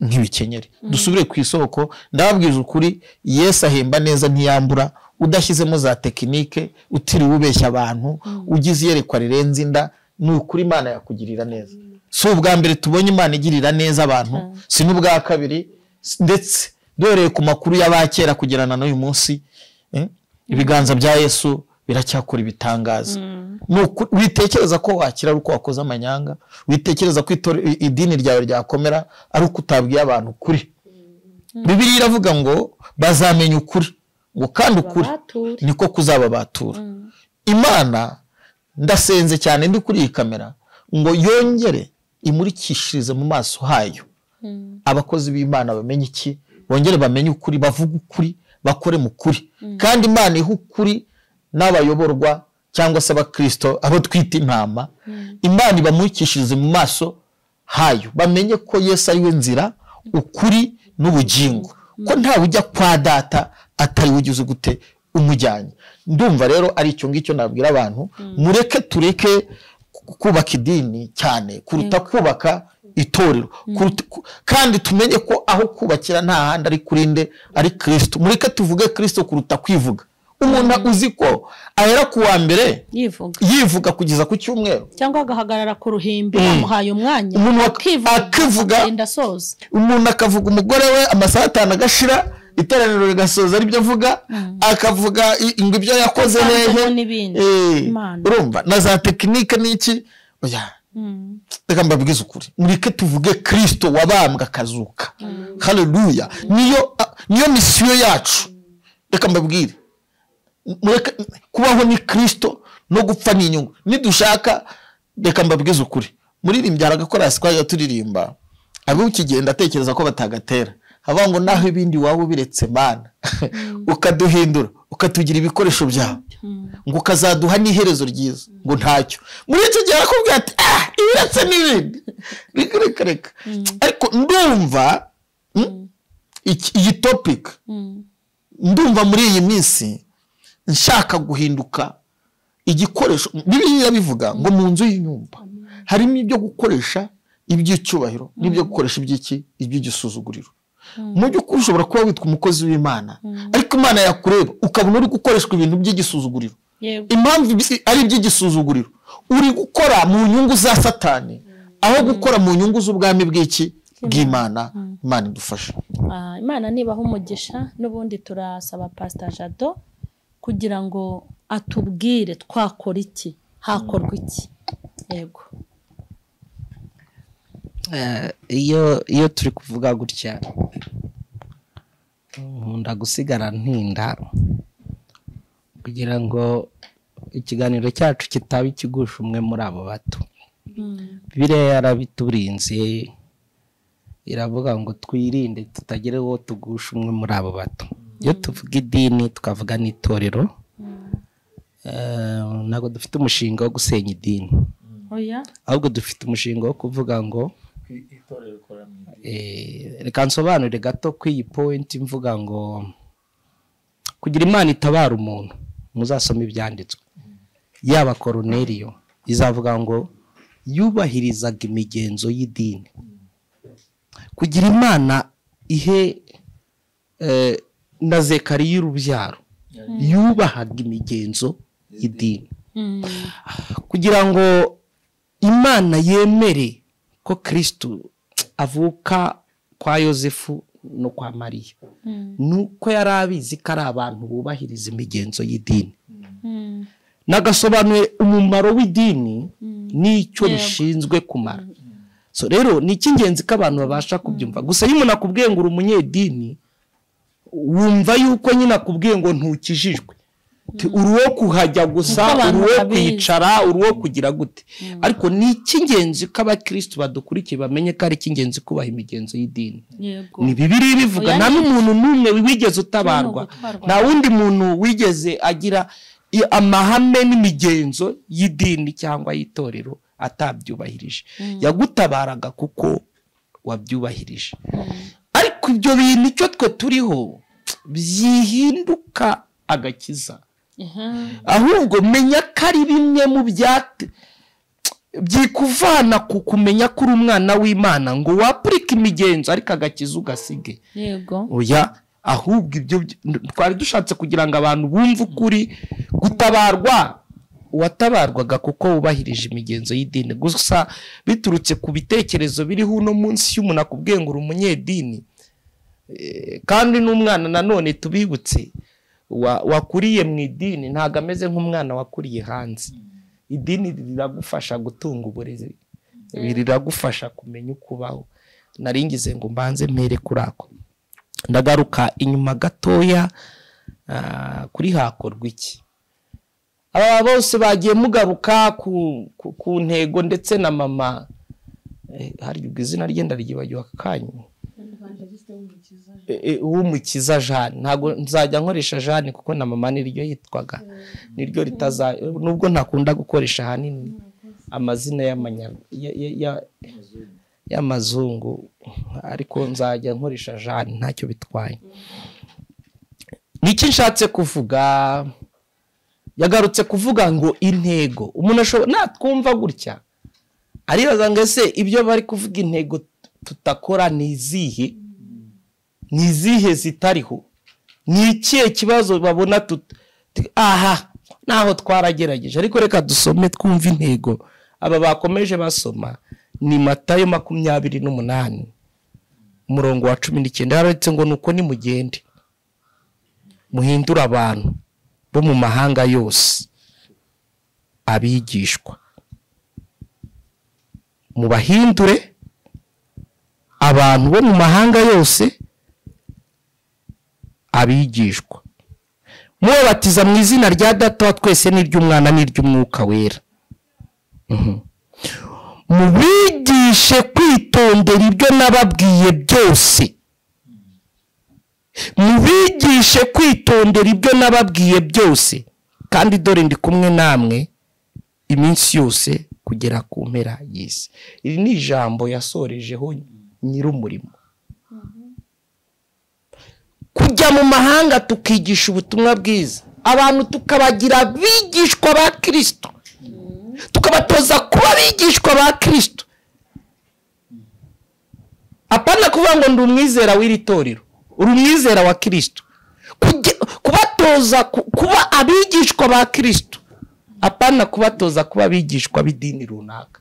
nk'ibikenyeri. Dusubire ku isoko, ndababwije ukuri, Yesu ahemba neza ntiyambura, udashyizemo za tekinike, utiriwe ubeshya abantu, ugize iyerekwa rirenze inda, ni ukuri Imana yakugirira neza. Si ubwa mbere tubonye Imana igirira neza abantu, si n'ubwa kabiri, ndetse doreye ku makuru y'abakera kugerana n'uyu munsi, ibiganza bya Yesu biracyakora ibitangaza. Witekereza ko wakira ari uko wakoze amanyanga, witekereza ko idini ryawe ryakomera ari uko utabwiye abantu ukuri. Bibiliya iravuga ngo bazamenya ukuri, ngo kandi ukuri niko kuzababatura. Imana ndasenze cyane ndi kuri iyi kamera ngo yongere imurikishirize mu maso hayo abakozi b'Imana bamenye iki, bongere bamenye ukuri, bavuga ukuri, bakore mu kuri. Kandi Imana iha ukuri n'abayoborwa cyangwa se abakristo, abo twita intama, Imana ibamurikishirize mu maso hayo, bamenye ko Yesu ari we nzira, ukuri n'ubugingo, ko ntawe ujya kwa data atari ugize gute umujyanye. Ndumva rero ari icyo ngicyo nabwira abantu, tureke kubaka idini cyane kuruta kubaka itorero, kandi tumenye ko aho kubakira nta handi ari kurinde ari Kristo. Mureke tuvuge Kristo kuruta kwivuga. Umuntu uzi ko ahera ku wa mbere yivuga kugeza ku cyumweru, cyangwa agahagarara ku ruhimbi bamuhaye umwanya akivuga, umuntu akavuga umugore we amasaha 5 agashira, iteraniro rigasoza ari byo avuga, akavuga ngo ibyo yakoze hehe. Urumva na za tekinike n'iki, oya reka mbabwize ukuri, mureke tuvuge Kristo wabambwa akazuka. Haleluya, niyo misiyo yacu. Reka mbabwire, kubaho ni Kristo no gupfa ni inyungu. Nidushaka, reka mbabwize ukuri, muririmbya aragakora sikwaye turirimba, abo ukigenda atekereza ko batagatera, haba ngo naho ibindi wawe biretse Mana ukaduhindura, ukatugira ibikoresho byawe, ngo ukazaduha n'iherezo ryiza, ngo ntacyo. Muri icyo gihe arakubwira ati ibiretse n'ibindi reka. Ariko ndumva iyi topic, ndumva muri iyi minsi nshaka guhinduka igikoresho. Bibiliya bivuga ngo mu nzu y'inyumba harimo ibyo gukoresha iby'icyubahiro n'ibyo gukoresha iby'igisuzuguriro. Mu by'ukuri ushobora kuba witwa umukozi w'Imana, ariko Imana yakureba ukabona uri gukoreshwa ibintu by'igisuzuguriro. Impamvu ari iby'igisuzuguriro, uri gukora mu nyungu za Satani aho gukora mu nyungu z'ubwami bw'Imana. Imana idufashe. Imana nibaha umugisha. N'ubundi turasaba Pastor Jado kugira ngo atubwire twakora iki, hakorwa iki. Yego. Iyo turi kuvuga gutya, nkunda gusigara ntinda kugira ngo ikiganiro cyacu kitaba ikigusha umwe muri abo bato. Bibiliya yarabiturinze, iravuga ngo twirinde tutagere wo tugusha umwe muri abo bato. Iyo tuvuga idini tukavuga n'itorero, ntabwo dufite umushinga wo gusenya idini, ahubwo dufite umushinga wo kuvuga ngo reka nsobanure gato ku iyi point. Mvuga ngo kugira Imana itabara umuntu, muzasoma ibyanditswe, yaba Koruneliyo izavuga ngo yubahirizaga imigenzo y'idini. Kugira Imana ihe na Zekariya y'urubyaro yubahaga imigenzo y'idini. Kugira ngo Imana yemere ko Kristo avuka kwa Yosefu no kwa Mariya, nuko yari abizi ko ari abantu bubahiriza imigenzo y'idini. Nagasobanuye umumaro w'idini n'icyo rishinzwe kumara. So rero ni icy'ingenzi ko abantu babasha kubyumva. Gusa iyo umuntu akubwiye ngo uri umunyedini, wumva yuko nyine akubwiye ngo ntukijijwe, uruwo kuhajya gusa, uruwo kwicara, uruwo kugira gute. Ariko ni icy'ingenzi ko abakristo badukurikiye bamenye ko ari icy'ingenzi kubaha imigenzo y'idini. Ni Bibiliya bivuga, nta n'umuntu n'umwe wigeze utabarwa, nta wundi muntu wigeze agira amahame n'imigenzo y'idini cyangwa y'itorero atabyubahirije. Yagutabaraga kuko wabyubahirije. Ariko ibyo bintu icyo twe turiho byihinduka agakiza. Ahubwo menya ko ari bimwe mu byate byikuvana ku kumenya ko uri umwana w'Imana ngo wapurika imigenzo ariko agakiza ugasige. Yego. Oya, ahubwo ibyo twari dushatse kugira ngo abantu bumve ukuri gutabarwa watabarwaga kuko wubahirije imigenzo y'idini. Gusa biturutse ku bitekerezo biriho uno munsi y'umuntu akubwiye ngo uri umunyedini, kandi n'umwana nanone tubibutse wakuriye mu idini ntago ameze nk'umwana wakuriye hanze. Idini riragufasha gutunga uburezi, riragufasha kumenya uko ubaho. Naringize ngo mbanze mpere kuri ako. Ndagaruka inyuma gatoya kuri hakorwa iki. Aba bose bagiye mugaruka ku ntego ndetse na mama hari izina ryenda ryibagiwe akanyu w'umukiza Jeanne. Ntago nzajya nkoresha Jeanne kuko na mama niryo yitwaga, niryo ritaza, nubwo ntakunda gukoresha hanini amazina y'amazungu, ariko nzajya nkoresha Jeanne ntacyo bitwaye. Niki nshatse kuvuga? Yagarutse kuvuga ngo intego umuntu natwumva gutya aribaza ngo ese ibyo bari kuvuga intego tutakora ni izihe zitariho, ni ikihe kibazo babona aha naho twaragerageje. Ariko reka dusome twumva intego. Aba bakomeje basoma ni Matayo 28 umurongo wa 19. Yaretse ngo nuko nimugende muhindura abantu bo mu mahanga yose abigishwa, mubahindure abantu bo mu mahanga yose abigishwa, mubatiza mu izina rya Data wa twese n'iry'Umwana n'iry'Umwuka wera, mubigishe kwitondera ibyo nababwiye byose, mubigishe kwitondera ibyo nababwiye byose, kandi dore ndi kumwe namwe iminsi yose kugera ku mpera y'isi. Iri ni ijambo yasorejeho nyir'umurimo. Kujya mu mahanga tukigisha ubutumwa bwiza, abantu tukabagira bigishwa ba Kristo, tukabatoza kuba bigishwa ba Kristo. Apana kuvuga ngo ndi umwizera w'iri torero, uri umwizera wa Kristo. Kubatoza kuba abigishwa ba Kristo, apana kubatoza kuba abigishwa b'idini runaka,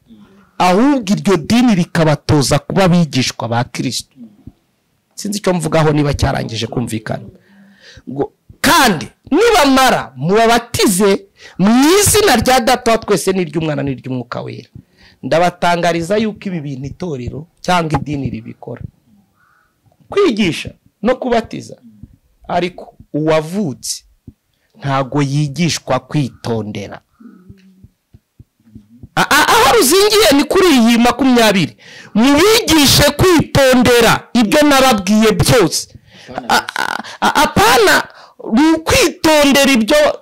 ahubwo iryo dini rikabatoza kuba abigishwa ba Kristo. Sinzi icyo mvugaho niba cyarangije kumvikana. Kandi nibamara mubabatize mu izina rya Data wa twese n'iry'Umwana n'iry'Umwuka wera. Ndabatangariza yuko ibi bintu itorero cyangwa idini ribikora, kwigisha no kubatiza. Ariko uwavutse ntago yigishwa kwitondera. Aho ruzingiye ni kuri iyi 20. Mubigishe kwitondera ibyo nababwiye byose. Apana kwitondera ibyo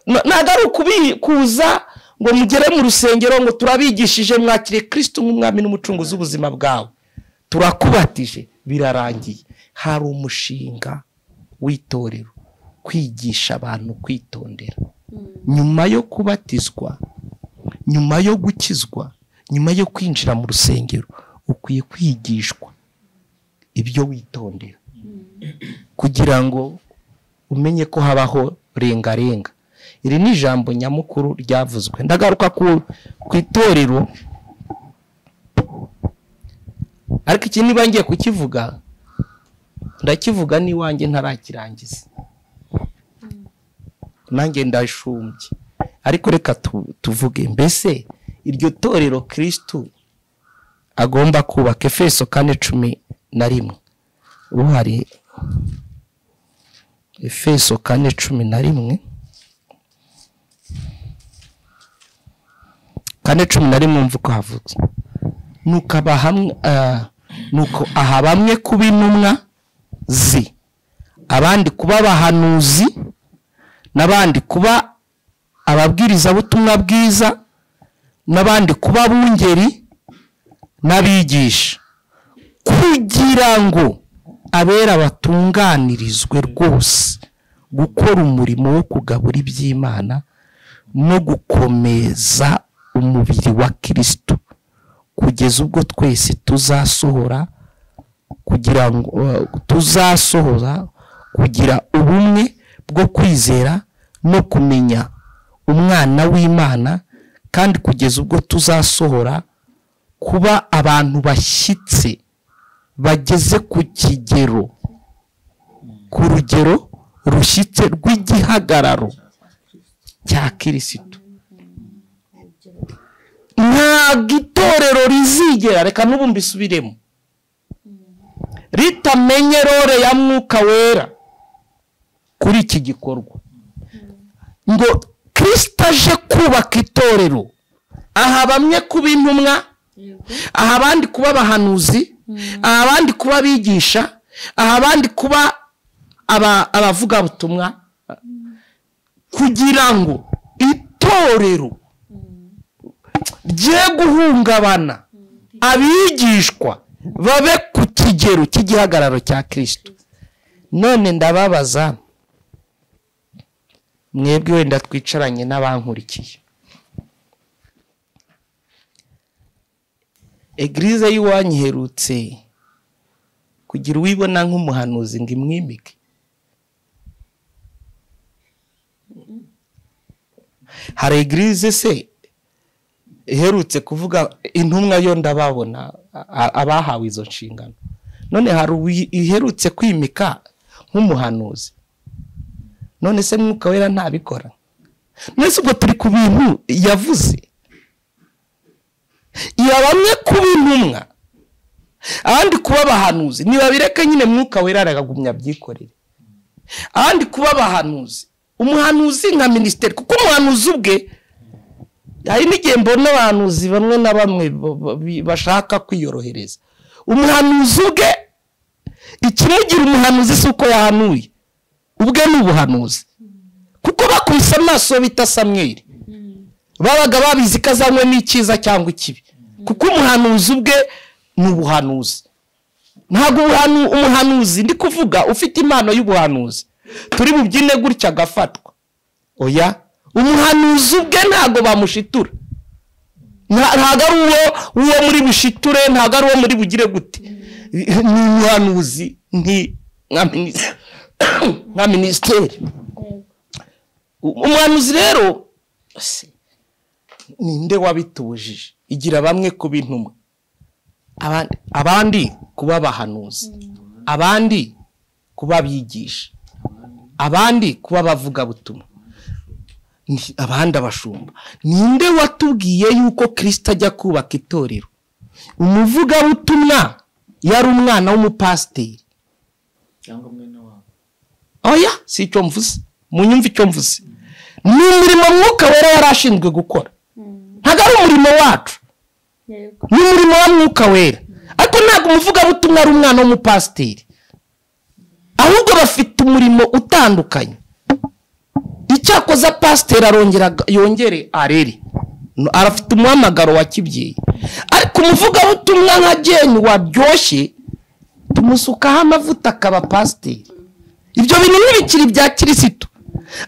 nagaruka kuza ngo mugere mu rusengero ngo turabigishije mwakire Kristo nk'umwami n'umucunguzi w'ubuzima bwawe, turakubatije birarangiye. Hari umushinga w'itorero kwigisha abantu kwitondera. Nyuma yo kubatizwa, nyuma yo gukizwa, nyuma yo kwinjira mu rusengero, ukwiye kwigishwa ibyo witondera kugira ngo umenye ko habaho renga. Iri ni ijambo nyamukuru ryavuzwe. Ndagaruka ku itorero, ariko iki niba ngiye kukivuga ndakivuga niwanjye ntarakirangiza, nanjye ndashumbye. Ariko reka tuvuge mbese iryo torero Kristo agomba kubaka. Efeso 4:11 uhari. Efeso 4:11 mvuko havutse nuko aha bamwe kuba intumwa zi, abandi kuba abahanuzi, n'abandi kuba ababwiriza butumwa bwiza, n'abandi kuba abungeri n'abigisha, kugira ngo abera batunganirizwe rwose gukora umurimo wo kugabura iby'Imana no gukomeza umubiri wa Kristo kugeza ubwo twese tuzasohora kugira ubumwe bwo kwizera no kumenya umwana w'Imana, kandi kugeza ubwo tuzasohora kuba abantu bashyitse bageze ku rugero rushyitse rw'igihagararo cya Kristo. Ntabwo itorero rizigera, reka n'ubu mbisubiremo, ritamenye role ya Mwuka Wera kuri iki gikorwa. Ngo Kristo aje kubaka itorero, aha bamwe kuba intumwa, aha abandi kuba abahanuzi, aha abandi kuba abigisha, aha abandi kuba abavugabutumwa, kugira ngo itorero rye guhungabana, abigishwa babe ku kigero cy'igihagararo cya Kristo. None ndababaza mwebwe wenda twicaranye n'abankurikiye, Eglise y'Iwanyu iherutse kugira uwibona nk'umuhanuzi ngo imwimike? Hari Eglise se iherutse kuvuga intumwa yo ndababona abahawe izo nshingano? None hari iherutse kwimika nk'umuhanuzi? None se Mwuka Wera ntabikora? Nese ubwo turi ku bintu yavuze. Iyo bamwe kuba intumwa, abandi kuba abahanuzi, nibabireka nyine Mwuka Wera aragumya byikorere. Abandi kuba abahanuzi, umuhanuzi nka ministeri, kuko umuhanuzi ubwe hari n'igihe mbona abahanuzi bamwe na bamwe bashaka kwiyorohereza. Umuhanuzi ubwe, ikimugira umuhanuzi si uko yahanuye, ubwe ni ubuhanuzi. Kuko bakubise amaso bita Samweli, babaga babizi ko azanywe n'icyiza cyangwa ikibi. Kuko umuhanuzi ubwe ni ubuhanuzi. Ntabwo umuhanuzi ndi kuvuga ufite impano y'ubuhanuzi turi bubyine gutya agafatwa. Oya, umuhanuzi ubwe ntabwo bamushitura. Ntabwo ari uwo muri bushiture, ntabwo ari uwo muri bugire gute. Ni umuhanuzi nka ministeri. Umuhanuzi rero ninde wabitubujije? Igira bamwe kuba intumwa, abandi kuba abahanuzi, abandi kuba abigisha, abandi kuba abavugabutumwa, abandi abashumba. Ninde watubwiye yuko Kristo ajya kubaka itorero umuvugabutumwa yari umwana w'umupasiteri cyangwa mwene wabo? Oya, si icyo mvuze. Munyumva icyo mvuze. Ni umurimo Mwuka Wera yarashinzwe gukora. Ntabwo ari umurimo wacu, ni umurimo wa Mwuka Wera. Ariko ntabwo umuvugabutumwa ari umwana w'umupasiteri, ahubwo bafite umurimo utandukanye. Icyakoza pasiteri yongere arere, arafite umuhamagaro wa kibyeyi. Ariko umuvugabutumwa nka Jeni waryoshye, tumusukaho amavuta akaba pasiteri. Ibyo bintu ntibikiri bya Kristo.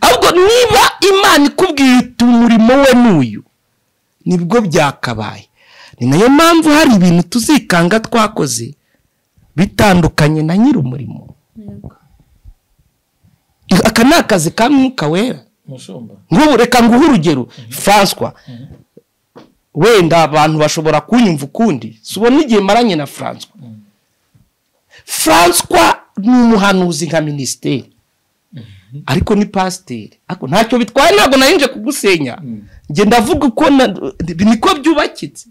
Ahubwo niba Imana ikubwiye umurimo we n'uyu, nibwo byakabaye. Ni nayo mpamvu hari ibintu tuzikanga twakoze bitandukanye na nyiri umurimo. Aka ni akazi ka Mwuka Wera. Nk'ubu reka nguhe urugero. François, wenda abantu bashobora kunyumva ukundi, subona igihe maranye na François ni umuhanuzi nka ministeri, ariko ni pasiteri. Ariko ntacyo bitwaye, ntabwo narinje kugusenya. Nge ndavuga uko niko byubakitse.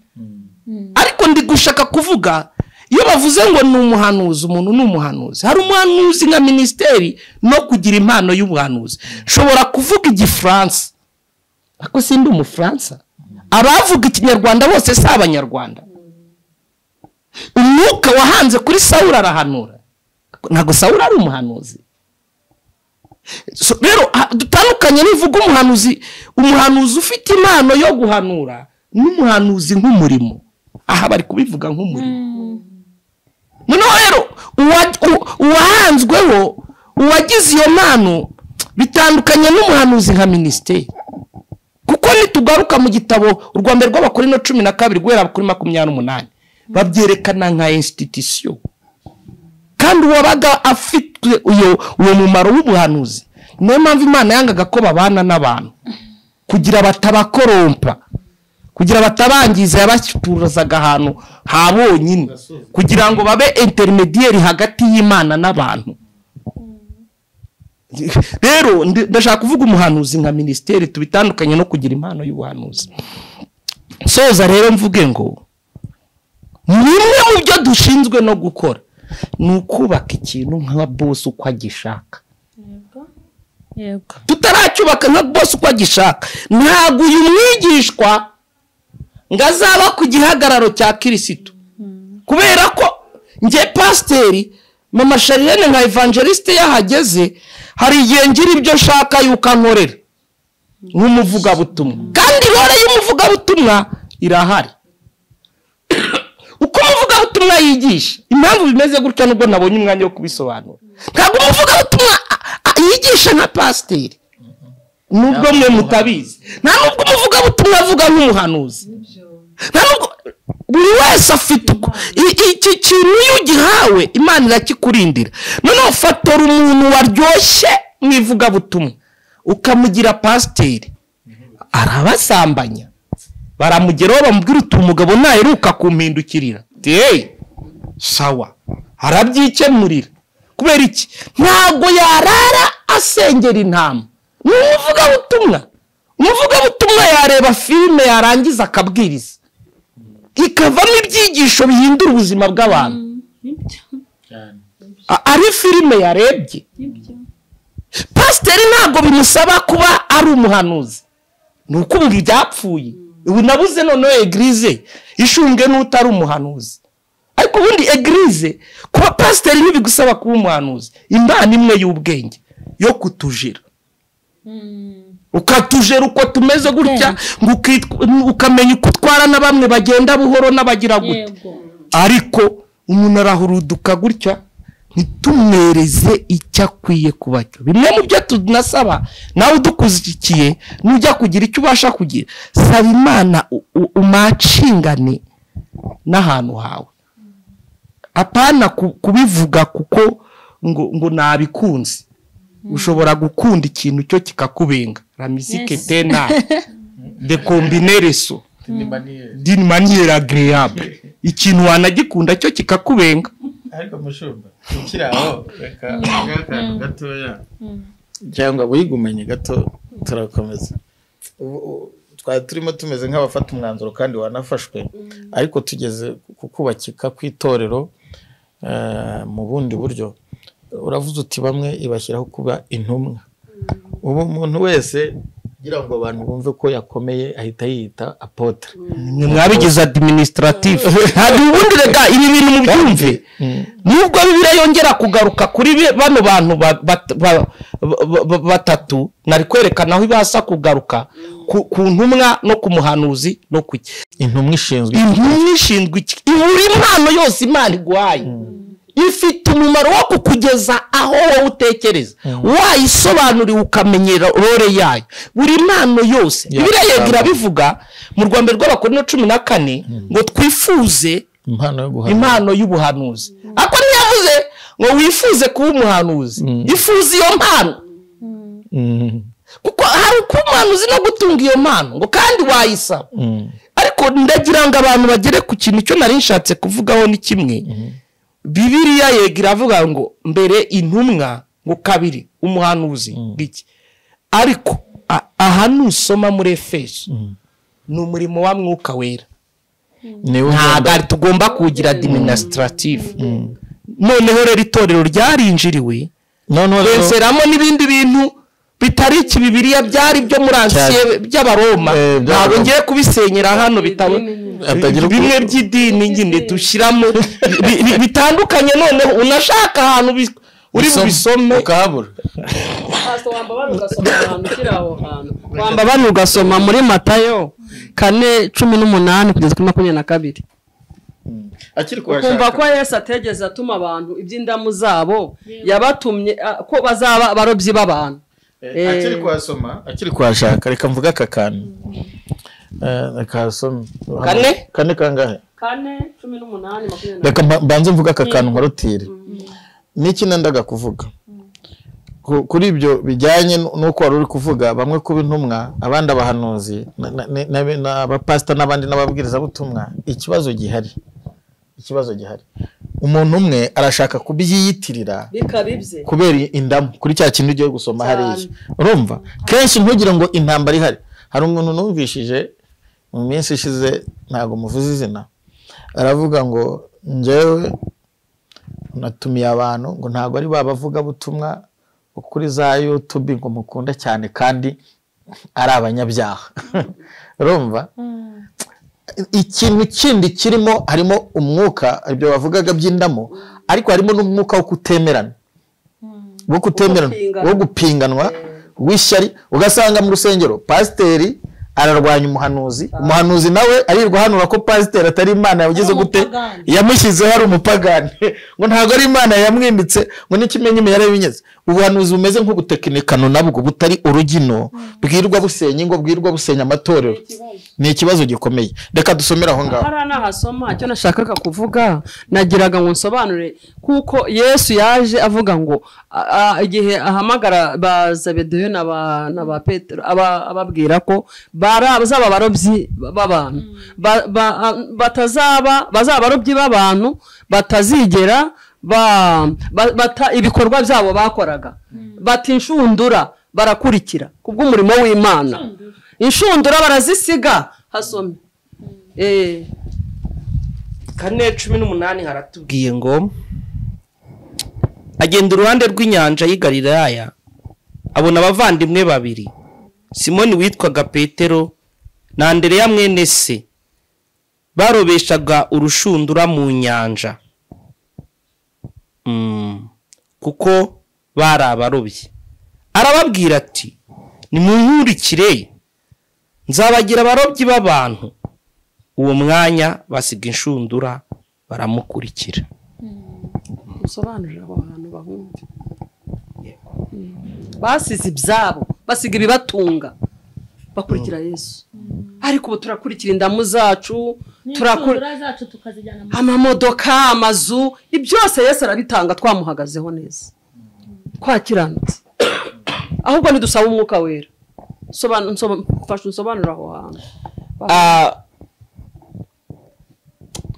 Ariko ndi gushaka kuvuga, iyo bavuze ngo ni umuhanuzi, umuntu ni umuhanuzi. Hari umuhanuzi nka ministeri no kugira impano y'ubuhanuzi. Nshobora kuvuga Igifaransa, ariko sindi Umufaransa. Abavuga Ikinyarwanda bose si Abanyarwanda. Umwuka wahanze kuri Sawuli arahanura, ntabwo Sawuli ari umuhanuzi. Rero dutandukanye n'ivuga umuhanuzi ufite impano yo guhanura n'umuhanuzi nk'umurimo. Aha bari kubivuga nk'umurimo. Noneho rero uwahanzweho, uwagize iyo mpano bitandukanye n'umuhanuzi nka ministeri. Kuko nitugaruka mu gitabo urwambe rw'Abakorinto 12 guhera kuri 28 babyerekana nka institution kandi wabaga afite uwo mumaro w'ubuhanuzi. Niyo mpamvu Imana yangaga ko babana n'abantu kugira batabakorompa, kugira batabangiza, yabashituzaga ahantu habonyine kugira ngo babe intermediary hagati y'Imana n'abantu. Rero ndashaka kuvuga umuhanuzi nka ministeri tubitandukanye no kugira impano y'ubuhanuzi. Soza rero mvuge ngo nimwe mu byo dushinzwe no gukora ni ukubaka ikintu nka boss uko agishaka. Yego. Tutaracyubaka nka boss uko agishaka, ntago uyu mwigishwa ngazaba ku gihagararo cya Kristo. Kubera ko nge pasteri mama Sharirene nka evangeliste yahageze, hari igihe ngira ibyo shaka yuko ankorera nk'umuvugabutumwa, kandi rore y'umuvugabutumwa irahari. Uko umuvugabutumwa yigisha, impamvu bimeze gutya nubwo nabonye umwanya wo kubisobanura, ntabwo umuvugabutumwa yigisha nka pasteri nubwo mwe mutabizi, nta nubwo umuvugabutumwa avuga nk'umuhanuzi, nta nubwo buri wese afite iki kintu iyo gihawe Imana irakikurindira. Noneho fatora umuntu waryoshye mwivugabutumwa ukamugira pasteri, arabasambanya, baramugeraho bamubwira uti umugabo naheruka kumpindukirira, sawa, arabyikemurira. Kubera iki? Ntago yarara asengera intama. Umuvugabutumwa yareba filime yarangiza akabwiriza, ikavamo ibyigisho bihindura ubuzima bw'abantu. Ari filime yarebye. Pasteri ntabwo bimusaba kuba ari umuhanuzi, nuko ubu byapfuye. Ubu nabuze noneho eglise ishumbwe n'utari umuhanuzi. Ariko ubundi eglise kuba pasteri ntibigusaba kuba umuhanuzi. Imana imwe y'ubwenge yo kutujira, ukatujera uko tumeze gutya, ukamenya uko utwara na bamwe bagenda buhoro n'abagira gutya. Ariko umuntu arahuruduka gutya nitumwereze icyo akwiye kuba cyo. Bimwe mu byo tunasaba nawe udukuzikiye nujya kugira icyo ubasha kugira, saba Imana umacingane n'ahantu hawe, apana kubivuga kuko ngo nabikunze. Ushobora gukunda ikintu cyo kikakubenga. La musique tena de combinaison d'une manière agréable. Ikintu wanagikunda cyo kikakubenga. Ariko mushumba ukiraho reka gatoya cyangwa wigumenye gato turakomeza. Twari turimo tumeze nk'abafata umwanzuro kandi wanafashwe, ariko tugeze kukubakika kw'itorero mu bundi buryo. Uravuze uti bamwe ibashyiraho kuba intumwa. Ubu umuntu wese gira ngo abantu bumve ko yakomeye ahita yita apotre. Mwabigize administrative. Ntabwo ubundi rega ibi bintu mu byumve. Nubwo Bibiliya yongera kugaruka kuri bano bantu batatu, nari kwerekana aho ibasa kugaruka ku ntumwa no ku muhanuzi no ku intumwa ishinzwe. Intumwa ishinzwe buri impano yose Imana iguhaye ifite umumaro wo kukugeza aho wowe utekereza, wayisobanuriwe ukamenyera role yayo. Buri impano yose Bibiliya yegira bivuga mu rwambe rw'Abakorinto 14 ngo twifuze impano y'ubuhanuzi. Ako ntiyavuze ngo wifuze kuba umuhanuzi, ifuze iyo mpano. Kuko hari kuba umuhanuzi no gutunga iyo mpano ngo kandi wayisaba. Ariko ndagira ngo abantu bagere ku kintu cyo nari nshatse kuvugaho ni kimwe. Bibiliya yegira avuga ngo mbere intumwa, ngo kabiri umuhanuzi giki. Ariko aha nusoma muri Efeso ni umurimo wa Mwuka Wera. Ntabwo tugomba kugira administrative. Noneho rero itorero ryarinjiriwe, benseramo n'ibindi bintu bitari iki Bibiliya byari byo muri Asiya by'Abaroma. Ntabwo ngiye kubisenyera hano bitabo bimwe by'idini nyine dushyiramo bitandukanye. Noneho unashaka ahantu uri bubisome ukabura. Wamba bano ugasoma muri Matayo 4:18 kugeza kuri 22. Kumva ko Yesu ategeze atuma abantu iby'indamu zabo yabatumye ko bazaba abarobyi b'abantu. akiri kuhasoma akiri kuhashaka reka mvuga aka kantu reka hasome kane kangahe 4:18 reka mbanze mvuga aka kantu nkorotire n'iki nendaga kuvuga kuri ibyo bijyanye n'uko wari uri kuvuga bamwe kuba intumwa abandi abahanuzi n'abapasita n'abandi n'ababwirizabutumwa ikibazo gihari umuntu umwe arashaka kubyiyitirira bikabibye kubera indamu kuri cya kintu ugiye gusoma hariya urumva kenshi ntugira ngo intambara ihari hari umuntu numvishije mu minsi ishize ntago muvuze izina aravuga ngo njyewe natumiye abantu ngo ntago ari babavugabutumwa kuri za YouTube ngo mukunda cyane kandi ari abanyabyaha urumva ikintu kindi kirimo harimo umwuka ibyo bavugaga by'indamo ariko harimo n'umwuka wo kutemerana wo gupinganwa w'ishyari ugasanga mu rusengero pasiteri ararwanya umuhanuzi nawe arirwa hanura ko pasiteri atari Imana yagize gute yamushyizeho ari umupagani ngo ntago ari Imana yamwimbitse ngo n'ikimenyime yarabinyeze ubuhanuzi bumeze nk'ubutekinikano nabwo butari urugino bwirwa busenya ngo bwirwa busenya amatorero ni ikibazo gikomeye reka dusomera aho ngaho hari nahasoma cyo nashakaga kuvuga nagiraga ngo nsobanure kuko Yesu yaje avuga ngo igihe ahamagara bazabedeyo na Petero ababwira ko bazaba abarobyi b'abantu bazaba abarobyi b'abantu batazigera ibikorwa byabo bakoraga bati inshundura barakurikira kubw'umurimo w'Imana inshundura barazisiga hasome 4:18 haratubwiye ngo agenda uruhande rw'inyanja y'i Galilaya abona abavandimwe babiri Simoni witwaga Petero na Andereya mwene se barobeshaga urushundura mu nyanja kuko bari abarobyi arababwira ati nimunkurikire nzabagira abarobyi b'abantu uwo mwanya basiga inshundura baramukurikira usobanurira abo bantu bahumva basize ibyabo basiga ibibatunga bakurikira Yesu ariko ubu turakurikira indamu zacu amamodoka amazu ibyose Yesu arabitanga twamuhagazeho neza twakiranutse ahubwo nidusaba umwuka wera fasha unsobanura aho hantu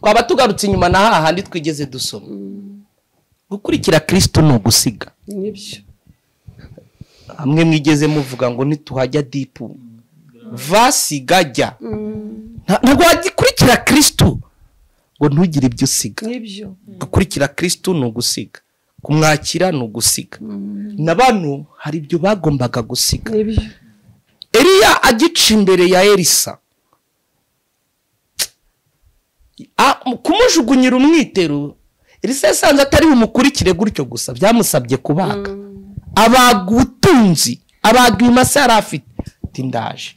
twaba tugarutse inyuma na hahandi twigeze dusoma gukurikira Kristo ni ugusiga nibyo hamwe mwigeze muvuga ngo nituhajya dipu vasigajya ntabwo wagikurikira Kristo ngo ntugire ibyo usiga nibyo gukurikira Kristo ni ugusiga kumwakira ni ugusiga n'abantu hari ibyo bagombaga gusiga nibyo Eliya agica imbere ya Elisa kumujugunyira umwitero Elisa yasanze atari bumukurikire gutyo gusa byamusabye kubaga abaga ubutunzi abaga imasa yari afite ndaje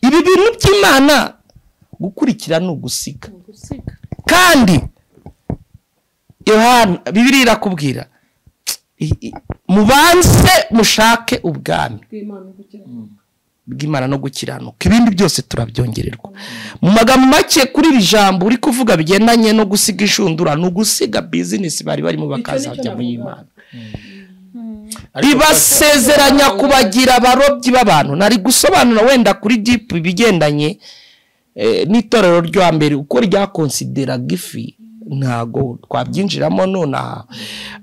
ibi bintu by'Imana gukurikira ni ugusiga kandi Yohana Bibiliya irakubwira mubanze mushake ubwami bw'Imana no gukiranuka ibindi byose turabyongererwa mu magambo make kuri iri jambo uri kuvuga bigendanye no gusiga inshundura no gusiga business bari barimo bakazajya mu Imana ibasezeranya kubagira abarobyi b'abantu nari gusobanura wenda kuri deep bigendanye n'itorero ryo mbere uko ryakonsideraga ifi ntago twabyinjiramo none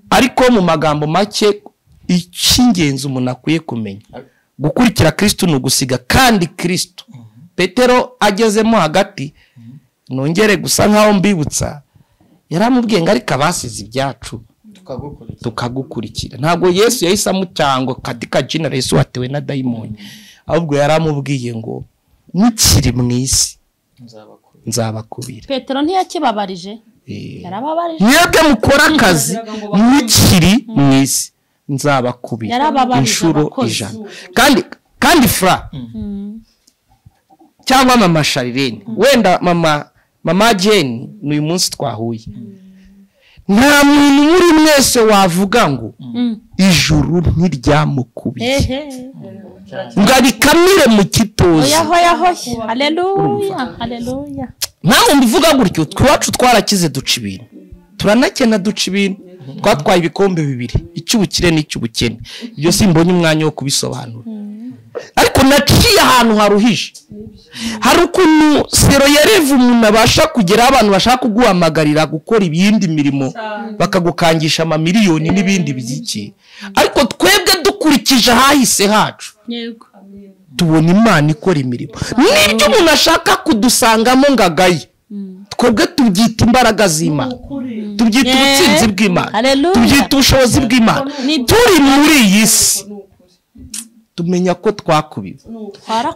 ariko mu magambo make icy'ingenzi umuntu akwiye kumenya gukurikira Kristo ni ugusiga kandi Kristo Petero agezemo hagati nongere gusa nkaho mbibutsa yaramubwiye ngo ariko abasize ibyacu tukagukurikira ntabwo Yesu yahise amutango katika jina la Yesu watewe na dayimoni ahubwo yaramubwiye ngo mukiri mu isi nzabakubira Petero ntiyakibabarije yarababarije mwebwe mukora akazi mukiri mu isi nzabakubira inshuro 100 kandi fra cyangwa mama Sharirene wenda mama Jane n'uyu munsi twahuye nta muntu muri mwese wavuga ngo ijuru ntiryamukubiye ngo arikamire mu kitozi. Haleluya. Nawe mbivuga gutyo, twacu twarakize duca ibintu, turanakena duca ibintu, twatwaye ibikombe bibiri, icy'ubukire n'icy'ubukene. Ibyo simbonye umwanya wo kubisobanura, ariko naciye ahantu haruhije. Hari ukuntu sero yarevu umuntu abasha kugera abantu bashaka kuguhamagarira gukora ibindi mirimo bakagukangisha amamiliyoni n'ibindi byiki, ariko twebwe dukurikije ahahise hacu tubona Imana ikora imirimo. N'ibyo umuntu ashaka kudusangamo ngagaye, twebwe tubyita imbaraga z'Imana, tubyita ubutsinzi bw'Imana, tubyita ubushobozi bw'Imana. Turi muri iyi si tumenya ko twakubiwe.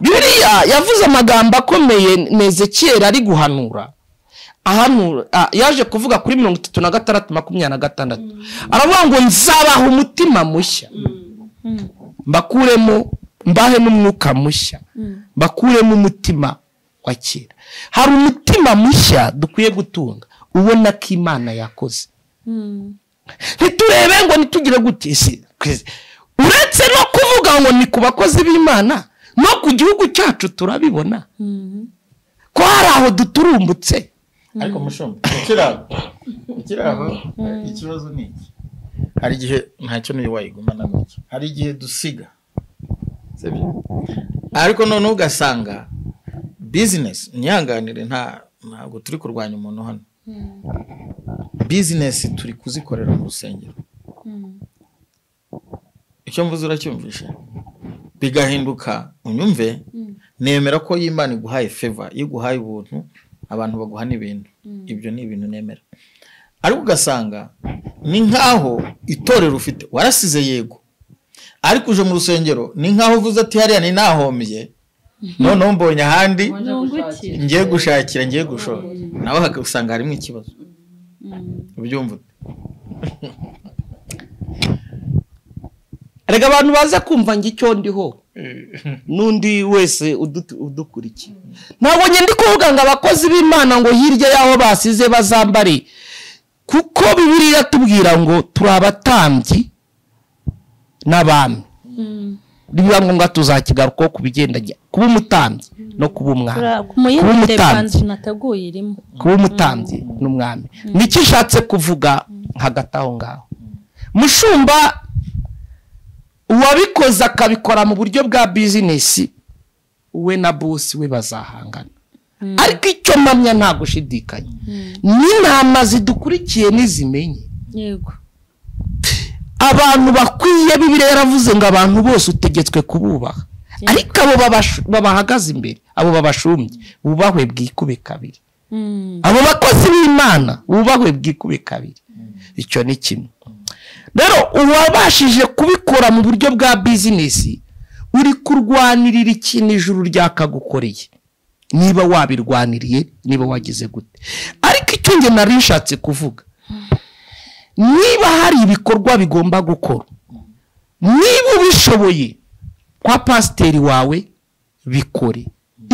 Bibiliya yavuze amagambo akomeye Ezekiyeli ari guhanura. Yaje kuvuga kuri 36:26 aravuga ngo nzabaha umutima mushya, mbakuremo mbahe n'umwuka mushya, mbakuremo umutima wa kera. Hari umutima mushya dukwiye gutunga, ubona ko Imana yakoze. Ntiturebe ngo nitugire gutese, uretse no kuvuga ngo ni ku bakozi b'Imana no ku gihugu cyacu turabibona ko hari aho duturumbutse. Ariko mushumba ikiraho ikibazo ni iki? Hari igihe ntacyo niyo wayigumana n'iki, hari igihe dusiga sebyo, ariko none ugasanga business nyanganire ntabwo turi kurwanya umuntu hano, business turi kuzikorera mu rusengero. Icyo mvuze uracyumvisha, bigahinduka unyumve, nemera ko Imana iguhaye favor, iguhaye ubuntu, abantu baguha n'ibintu, ibyo ni ibintu nemera. Ariko ugasanga ni nkaho itorero ufite warasize yego, ariko uje mu rusengero ni nkaho uvuze ati hariya ni nahombye, none mbonye ahandi ngiye gushakira, ngiye gushora, nawe hakasanga harimo ikibazo. Ubyumva? Rega abantu baza kumva ngicyo ndiho nundi wese udukurikiye. Ntabwo ndi kuvuga ngo abakozi b'Imana ngo hirya yaho basize bazambare, kuko Bibiliya tubwira ngo turi abatambyi n'abami. Bivuga ngo tuzakigaruka ku bigendanye kuba umutambyi no kuba umwami. Kuba umutambyi n'umwami niki ishatse kuvuga hagati aho ngaho. Mushumba uwabikoze akabikora mu buryo bwa business, we na boss we bazahangana. Ariko icyo mpamya nta gushidikanya, n'intama zidukurikiye nizimenye yego abantu bakwiye. Bibiliya yaravuze ngo abantu bose utegetswe kububaha, ariko abo babahagaze imbere, abo babashumbye bubahwe bwikube kabiri. Abo bakozi b'Imana bubahwe bwikube kabiri. Icyo ni kimwe. Rero uwabashije kubikora mu buryo bwa business, uri kurwanirira ikintu ijuru ryakagukoreye, niba wabirwaniriye, niba wagize gute. Ariko icyo nge nari nshatse kuvuga, niba hari ibikorwa bigomba gukora, niba ubishoboye kwa pasiteri wawe bikore.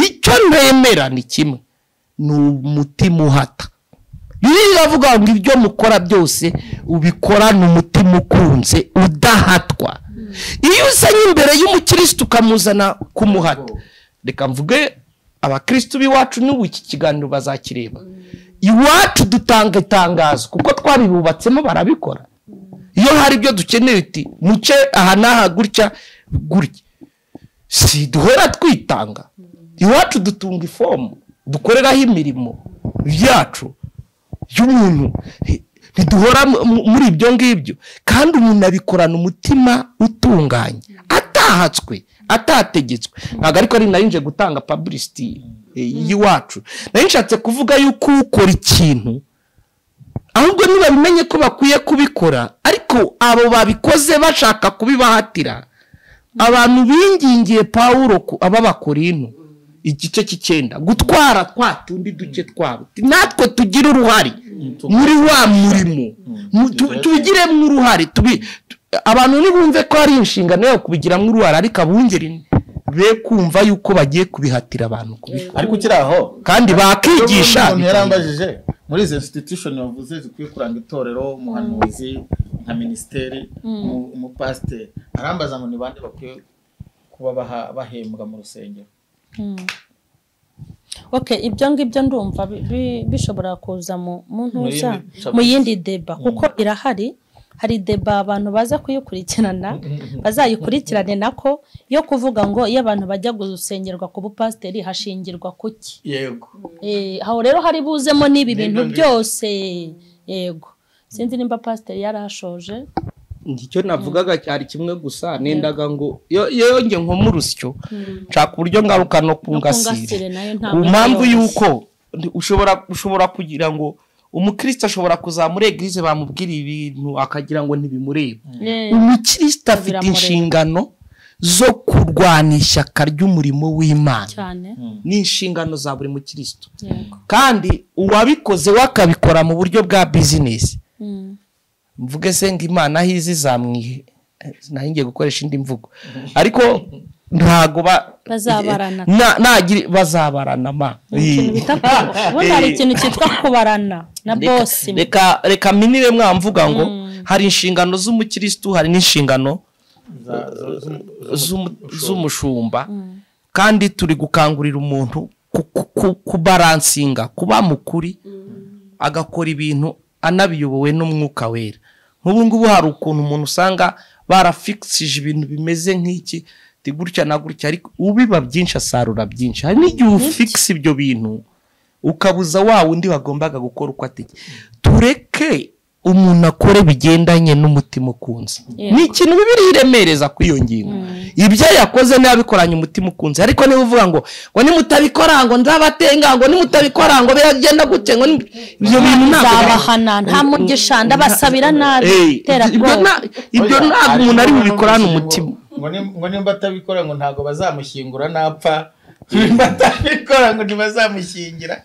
Icyo ntemera ni kimwe, ni umutima uhata. Biravuga ngo ibyo mukora byose ubikorana umutima ukunze udahatwa. Iyo usanye imbere y'umukristo ukamuzana kumuhata, reka mvuge abakristo b'iwacu n'ubu iki kiganiro bazakireba, iwacu dutanga itangazo kuko twabibubatsemo barabikora. Iyo hari ibyo dukeneye iti muce aha naha gutya gutya, si duhora twitanga. Iwacu dutunga ifomu dukoreraho imirimo byacu y'umuntu, ntiduhora muri ibyo ngibyo, kandi umuntu abikorana umutima utunganye, atahatswe, atategetswe. Ntabwo ariko ari nari nje gutanga publicity y'iwacu, nari nshatse kuvuga yuko ukora ikintu ahubwo nibabimenye ko bakwiye kubikora, ariko abo babikoze bashaka kubibahatira. Abantu bingingiye Pawulo ababakorino igice cy'ikenda gutwara twatundi duce twabo, natwe tugira uruhari muri wa murimo, tubigiremo uruhari. Abantu nibumve ko ari inshingano yo kubigiramo uruhari, ariko abungeri be kumva yuko bagiye kubihatira abantu kubikora. Ariko kiraho kandi bakigisha. Yarambajije muri izo institution wavuze zikwiye kuranga itorero, umuhanuzi, nka ministeri umupasiteri arambaza ngo ni bande bakwiye kuba bahembwa mu rusengero. Okay, ibyo ngibyo ndumva bishobora kuza mu ntuza mu yindi deba kuko irahari. Hari deba abantu baza kuyikurikirana bazayikurikirane nako yo kuvuga ngo iyo abantu bajya gusengerwa ku bupasiteri hashingirwa kuki. Yego. Aho rero hari buzemo n'ibi bintu byose. Yego. Sinzi nimba pasiteri yarashoje. Icyo navugaga cyari kimwe gusa nendaga ngo yonge nko mu rusyo nshaka uburyo ngaruka no kungasire ku mpamvu yuko ushobora kugira ngo umukristo ashobora kuzamura eglise bamubwira ibintu akagira ngo ntibimureba. Umukristo afite inshingano zo kurwanisha ry'umurimo w'Imana n'inshingano za buri mukristo kandi uwabikoze wakabikora mu buryo bwa business. Mvuge se ngo Imana hizi zamwihe nahingiye gukoresha indi mvugo ariko ntago bazabarana bazabarana ma hari ikintu cyitwa kubarana na boss. Reka minire mwamvuga ngo hari inshingano z'umukristo hari n'inshingano z'umushumba kandi turi gukangurira umuntu kubaransinga kuba mukuri agakora ibintu anabiyobowe n'umwuka wera. Nk'ubu ngubu hari ukuntu umuntu usanga barafixije ibintu bimeze nk'iki gutya na gutya ariko ubiba byinshi asarura byinshi. Hari n'igihe ufixa ibyo bintu ukabuza wa wundi bagombaga gukora uko ateke. Tureke umuntu akore bigendanye n'umutima ukunze. Ni ikintu bibiri iremereza kwiyo ngingo. Ibyo yakoze n'abikoranye umutima ukunze ariko niba uvuga ngo nimutabikora ngo nzabatenga ngo nimutabikora ngo biragenda gute ngo ibyo bintu ntabahana nta mugisha ndabasabira nabi tera ibyo ntabwo umuntu ari bubikorana umutima ngo nimba atabikora ngo ntago bazamushyingura napfa nimba atabikora ngo ntibazamushyingira.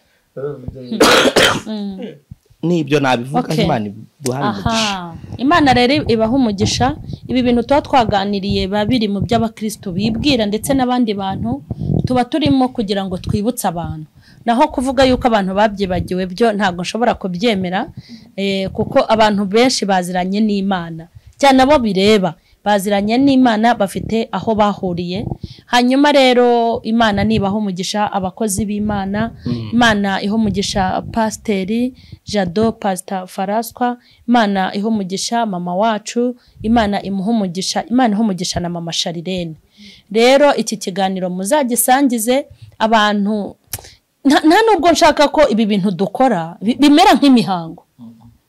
Nibyo nabivuga Imana duhana umugisha. Imana rero ibahe umugisha. Ibi bintu tuba twaganiriye babiri mu by'abakristo bibwira ndetse n'abandi bantu tuba turimo kugira ngo twibutse abantu. Naho kuvuga yuko abantu babyibagiwe byo ntago nshobora kubyemera kuko abantu benshi baziranye n'Imana cyane abo bireba baziranye n'Imana bafite aho bahuriye. Hanyuma rero Imana nibaho umugisha abakozi b'Imana. Imana iho umugisha Pasiteri Jado Pastor Faraswa. Imana iho umugisha mama wacu. Imana imuha umugisha. Imana iho umugisha na mama Sharirene. Rero iki kiganiro muzagisangize abantu. Nta nubwo nshaka ko ibi bintu dukora bimera nk'imihango.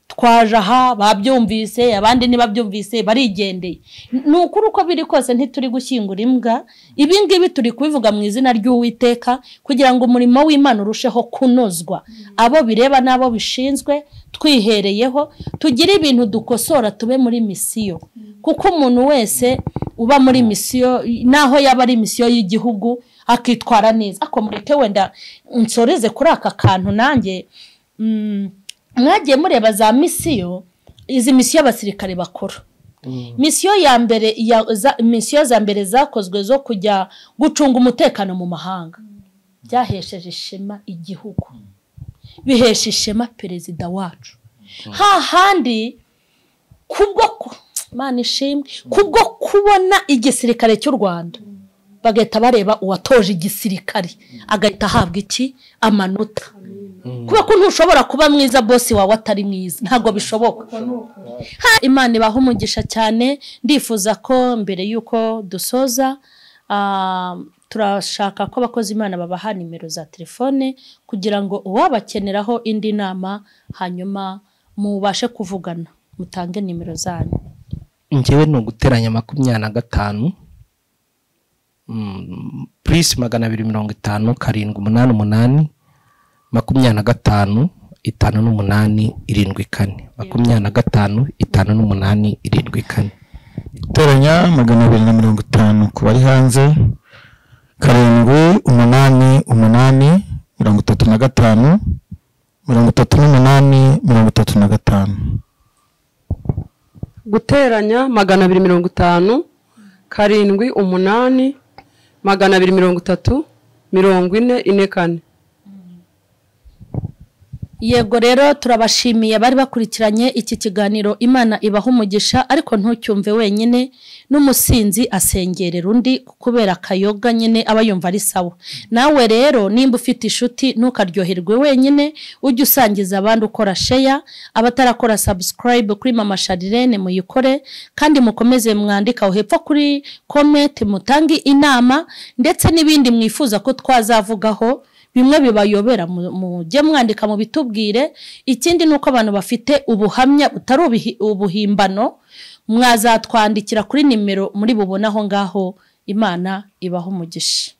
Twaje aha babyumvise abandi nibabyumvise barigendeye. Nukuri uko biri kose ntituri gushyingura imbwa. Ibi ngibi turi kubivuga mu izina ry'Uwiteka kugira ngo umurimo w'Imana urusheho kunozwa. Abo bireba nabo bishinzwe twihereyeho tugire ibintu dukosora tube muri misiyo. Kuko umuntu wese uba muri misiyo naho yaba ari misiyo y'igihugu akitwara neza. Akomureke wenda unsoreze kuri aka kantu nanjye mwagiye mureba za misiyo izi misiyo abasirikare bakora. Misiyo ya mbere misiyo za mbere zakozwe zo kujya gucunga umutekano mu mahanga byahesheje ishema igihugu bihesha ishema perezida wacu. Hahandi kubwo Imana ishimwe kubwo kubona igisirikare cy'u Rwanda bagahita bareba uwatoje igisirikare agahita ahabwa iki amanota. Kuba ko ntushobora kuba mwiza boss wawe atari mwiza ntago bishoboka. Imana ibahe umugisha cyane. Ndifuza ko mbere yuko dusoza turashaka ko abakozi Imana babaha nimero za telefone kugira ngo uwabakeneraho indi nama hanyuma mubashe kuvugana mutange nimero zanyu. Njyewe no guteranya 25 plus 250 788 25 58 74 25 58 74 teranya 250 ku bari hanze 7 8 8 35 38 35 guteranya 250 7 8 230 44 44. Yego rero turabashimiye bari bakurikiranye iki kiganiro Imana ibahe umugisha, ariko ntucyumve wenyine, n'umusinzi asengerera undi kubera akayoga nyine aba yumva ari sawa. Nawe rero nimba ufite inshuti ntukaryoherwe wenyine, ujye usangiza abandi, ukora share, abatarakora subscribe kuri Mama Sharirene muyikore, kandi mukomeze mwandika aho hepfo kuri comment mutangi inama ndetse n'ibindi mwifuza ko twazavugaho. Bimwe bibayobera mujye mwandika mu bitubwire. Ikindi nuko abantu bafite ubuhamya butari ubuhimbano, mwazatwandikira kuri nimero muri bubonaho ngaho. Imana ibahe umugisha.